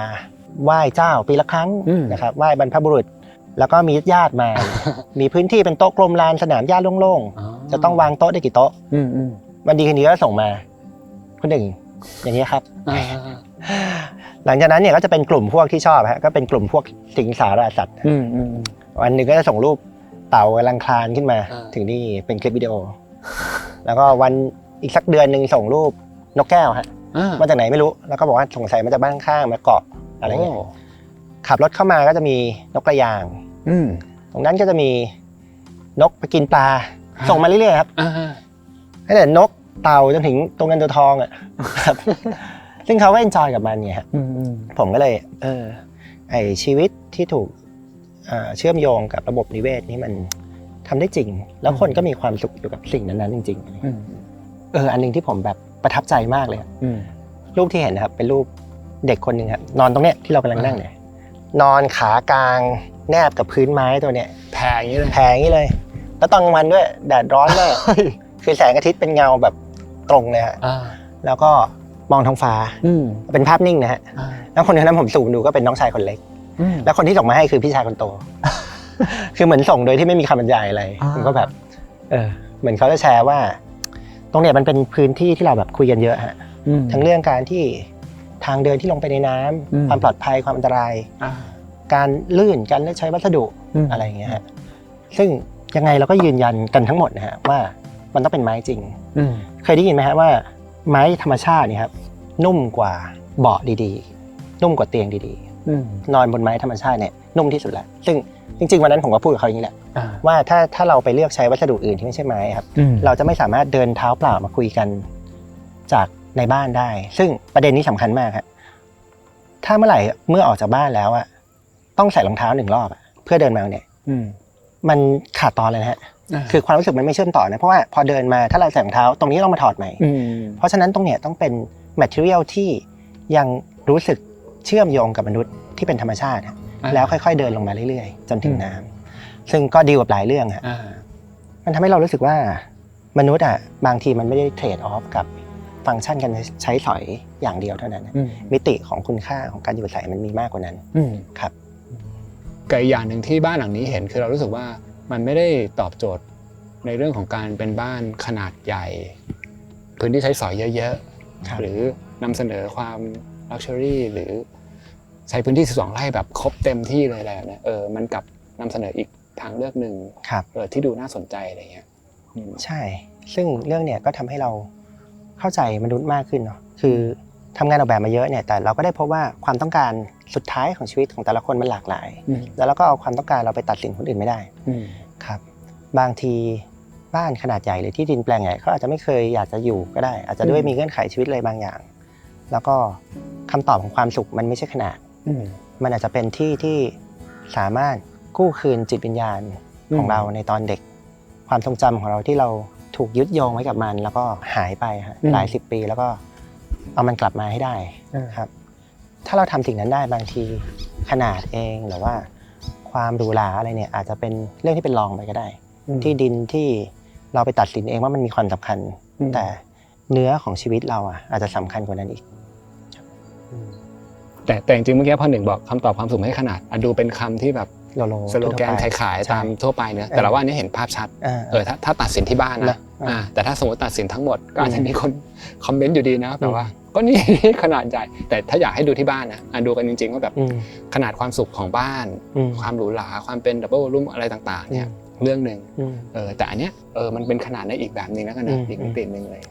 ไหว้เจ้าปีละครั้งนะครับไหว้บรรพบุรุษแล้วก็มีญาติมา มีพื้นที่เป็นโต๊ะกลมลานสนามหญ้าโล่งๆจะต้องวางโต๊ะได้กี่โต๊ะวันดีคืนดีก็ส่งมาคนหนึ่งอย่างนี้ครับหลังจากนั้นเนี่ยก็จะเป็นกลุ่มพวกที่ชอบฮะก็เป็นกลุ่มพวกสิงสารสัตว์วันหนึ่งก็จะส่งรูปเต่ากำลังคลานขึ้นมาถึงนี่เป็นคลิปวิดีโอแล้วก็วันอีกสักเดือนนึงส่งรูปนกแก้วฮะมาจากไหนไม่รู้แล้วก็บอกว่าสงสัยมาจากบ้านข้างมาเกาะอะไรเงี้ยขับรถเข้ามาก็จะมีนกกระยางตรงนั้นก็จะมีนกไปกินปลาส่งมาเรื่อยๆครับตั้งแต่นกเต่าจนถึงตัวเงินตัวทองอ่ะซึ่งเขาก็เอนจอยกับมันไงฮะผมก็เลยไอชีวิตที่ถูกเชื่อมโยงกับระบบนิเวศนี่มันทำได้จริงแล้วคนก็มีความสุขอยู่กับสิ่งนั้นๆจริงๆอันนึงที่ผมแบบประทับใจมากเลยรูปที่เห็นนะครับเป็นรูปเด็กคนหนึ่งครับนอนตรงเนี้ยที่เรากำลังนั่งเนี่ยนอนขากลางแนบกับพื้นไม้ตัวเนี้ยแผ่อย่างนี้เลยแล้วตอนกลางวันด้วยแดดร้อนมากคือแสงอาทิตย์เป็นเงาแบบตรงเลยฮะแล้วก็มองท้องฟ้าเป็นภาพนิ่งนะฮะแล้วคนนั้นผมสูงดูก็เป็นน้องชายคนเล็กแล้วคนที่ส่งมาให้คือพี่ชายคนโตคือเหมือนส่งโดยที่ไม่มีคำบรรยายอะไรผมก็แบบเหมือนเขาจะแชร์ว่าตรงเนี้ยมันเป็นพื้นที่ที่เราแบบคุยกันเยอะฮะทั้งเรื่องการที่ทางเดินที่ลงไปในน้ำความปลอดภัยความอันตรายการลื่นการเลือกใช้วัสดุอะไรอย่างเงี้ยฮะซึ่งยังไงเราก็ยืนยันกันทั้งหมดนะฮะว่ามันต้องเป็นไม้จริงเคยได้ยินไหมฮะว่าไม้ธรรมชาตินี่ครับนุ่มกว่าเบาะดีๆนุ่มกว่าเตียงดีๆนอนบนไม้ธรรมชาติเนี่ยนุ่มที่สุดแล้วซึ่งจริงๆวันนั้นผมก็พูดกับเขาอย่างนี้แหละว่าถ้าเราไปเลือกใช้วัสดุอื่นที่ไม่ใช่ไม้ครับเราจะไม่สามารถเดินเท้าเปล่ามาคุยกันจากในบ้านได้ซึ่งประเด็นนี้สำคัญมากครับถ้าเมื่อไหร่เมื่อออกจากบ้านแล้วอะต้องใส่รองเท้า1 รอบเพื่อเดินมาเนี่ยมันขาดตอนเลยนะฮะคือความรู้สึกมันไม่เชื่อมต่อนะเพราะว่าพอเดินมาถ้าเราใส่รองเท้าตรงนี้ต้องมาถอดใหม่เพราะฉะนั้นตรงเนี้ยต้องเป็นแมททีเรียลที่ยังรู้สึกเชื่อมโยงกับมนุษย์ที่เป็นธรรมชาติแล้วค่อยๆเดินลงมาเรื่อยๆจนถึงน้ำซึ่งก็ดีกว่าหลายเรื่องฮะมันทำให้เรารู้สึกว่ามนุษย์บางทีมันไม่ได้เทรดออฟกับฟังก์ชันการใช้สอยอย่างเดียวเท่านั้นมิติของคุณค่าของการอยู่อาศัยมันมีมากกว่านั้นครับกับอีกอย่างหนึ่งที่บ้านหลังนี้เห็นคือเรารู้สึกว่ามันไม่ได้ตอบโจทย์ในเรื่องของการเป็นบ้านขนาดใหญ่พื้นที่ใช้สอยเยอะๆหรือนำเสนอความลักชัวรี่หรือใช้พื้นที่12 ไร่แบบครบเต็มที่เลยอะไรแบบนี้มันกลับนำเสนออีกทางเลือกหนึ่งที่ดูน่าสนใจอะไรเงี้ยใช่ซึ่งเรื่องเนี้ยก็ทำให้เราเข้าใจมนุษย์มากขึ้นเนาะคือทำงานออกแบบมาเยอะเนี่ยแต่เราก็ได้พบว่าความต้องการสุดท้ายของชีวิตของแต่ละคนมันหลากหลายแล้วเราก็เอาความต้องการเราไปตัดสินคนอื่นไม่ได้ครับบางที บ้านขนาดใหญ่หรือที่ดินแปลงใหญ่เขาอาจจะไม่เคยอยากจะอยู่ก็ได้ อาจจะด้วยมีเงื่อนไขชีวิตอะไรบางอย่างแล้วก็คำตอบของความสุขมันไม่ใช่ขนาดมันอาจจะเป็นที่ที่สามารถกู้คืนจิตวิญญาณของเราในตอนเด็กความทรงจำของเราที่เราถูกยึดโยงไว้กับมันแล้วก็หายไปหลาย10 ปีแล้วก็เอามันกลับมาให้ได้ครับถ้าเราทำสิ่งนั้นได้บางทีขนาดเองหรือว่าความหรูหราอะไรเนี่ยอาจจะเป็นเรื่องที่เป็นรองไปก็ได้ที่ดินที่เราไปตัดสินเองว่ามันมีความสำคัญแต่เนื้อของชีวิตเราอาจจะสำคัญกว่านั้นอีกแต่จริงๆเมื่อกี้พอหนึ่งบอกคำตอบความสุขไม่ขนาดดูเป็นคำที่แบบสโลแกนขายๆตามทั่วไปเนอะแต่เราว่าอันนี้เห็นภาพชัดถ้าตัดสินที่บ้านนะแต่ถ้าสมมติตัดสินทั้งหมดก็อาจจะมีคนคอมเมนต์อยู่ดีนะแบบว่าก็นี่ขนาดใหญ่แต่ถ้าอยากให้ดูที่บ้านนะดูกันจริงๆว่าแบบขนาดความสุขของบ้านความหรูหราความเป็นดับเบิลรูมอะไรต่างๆเนี่ยเรื่องนึงแต่อันเนี้ยมันเป็นขนาดในอีกแบบนึงแล้วกันนะอีกมิตินึงเลย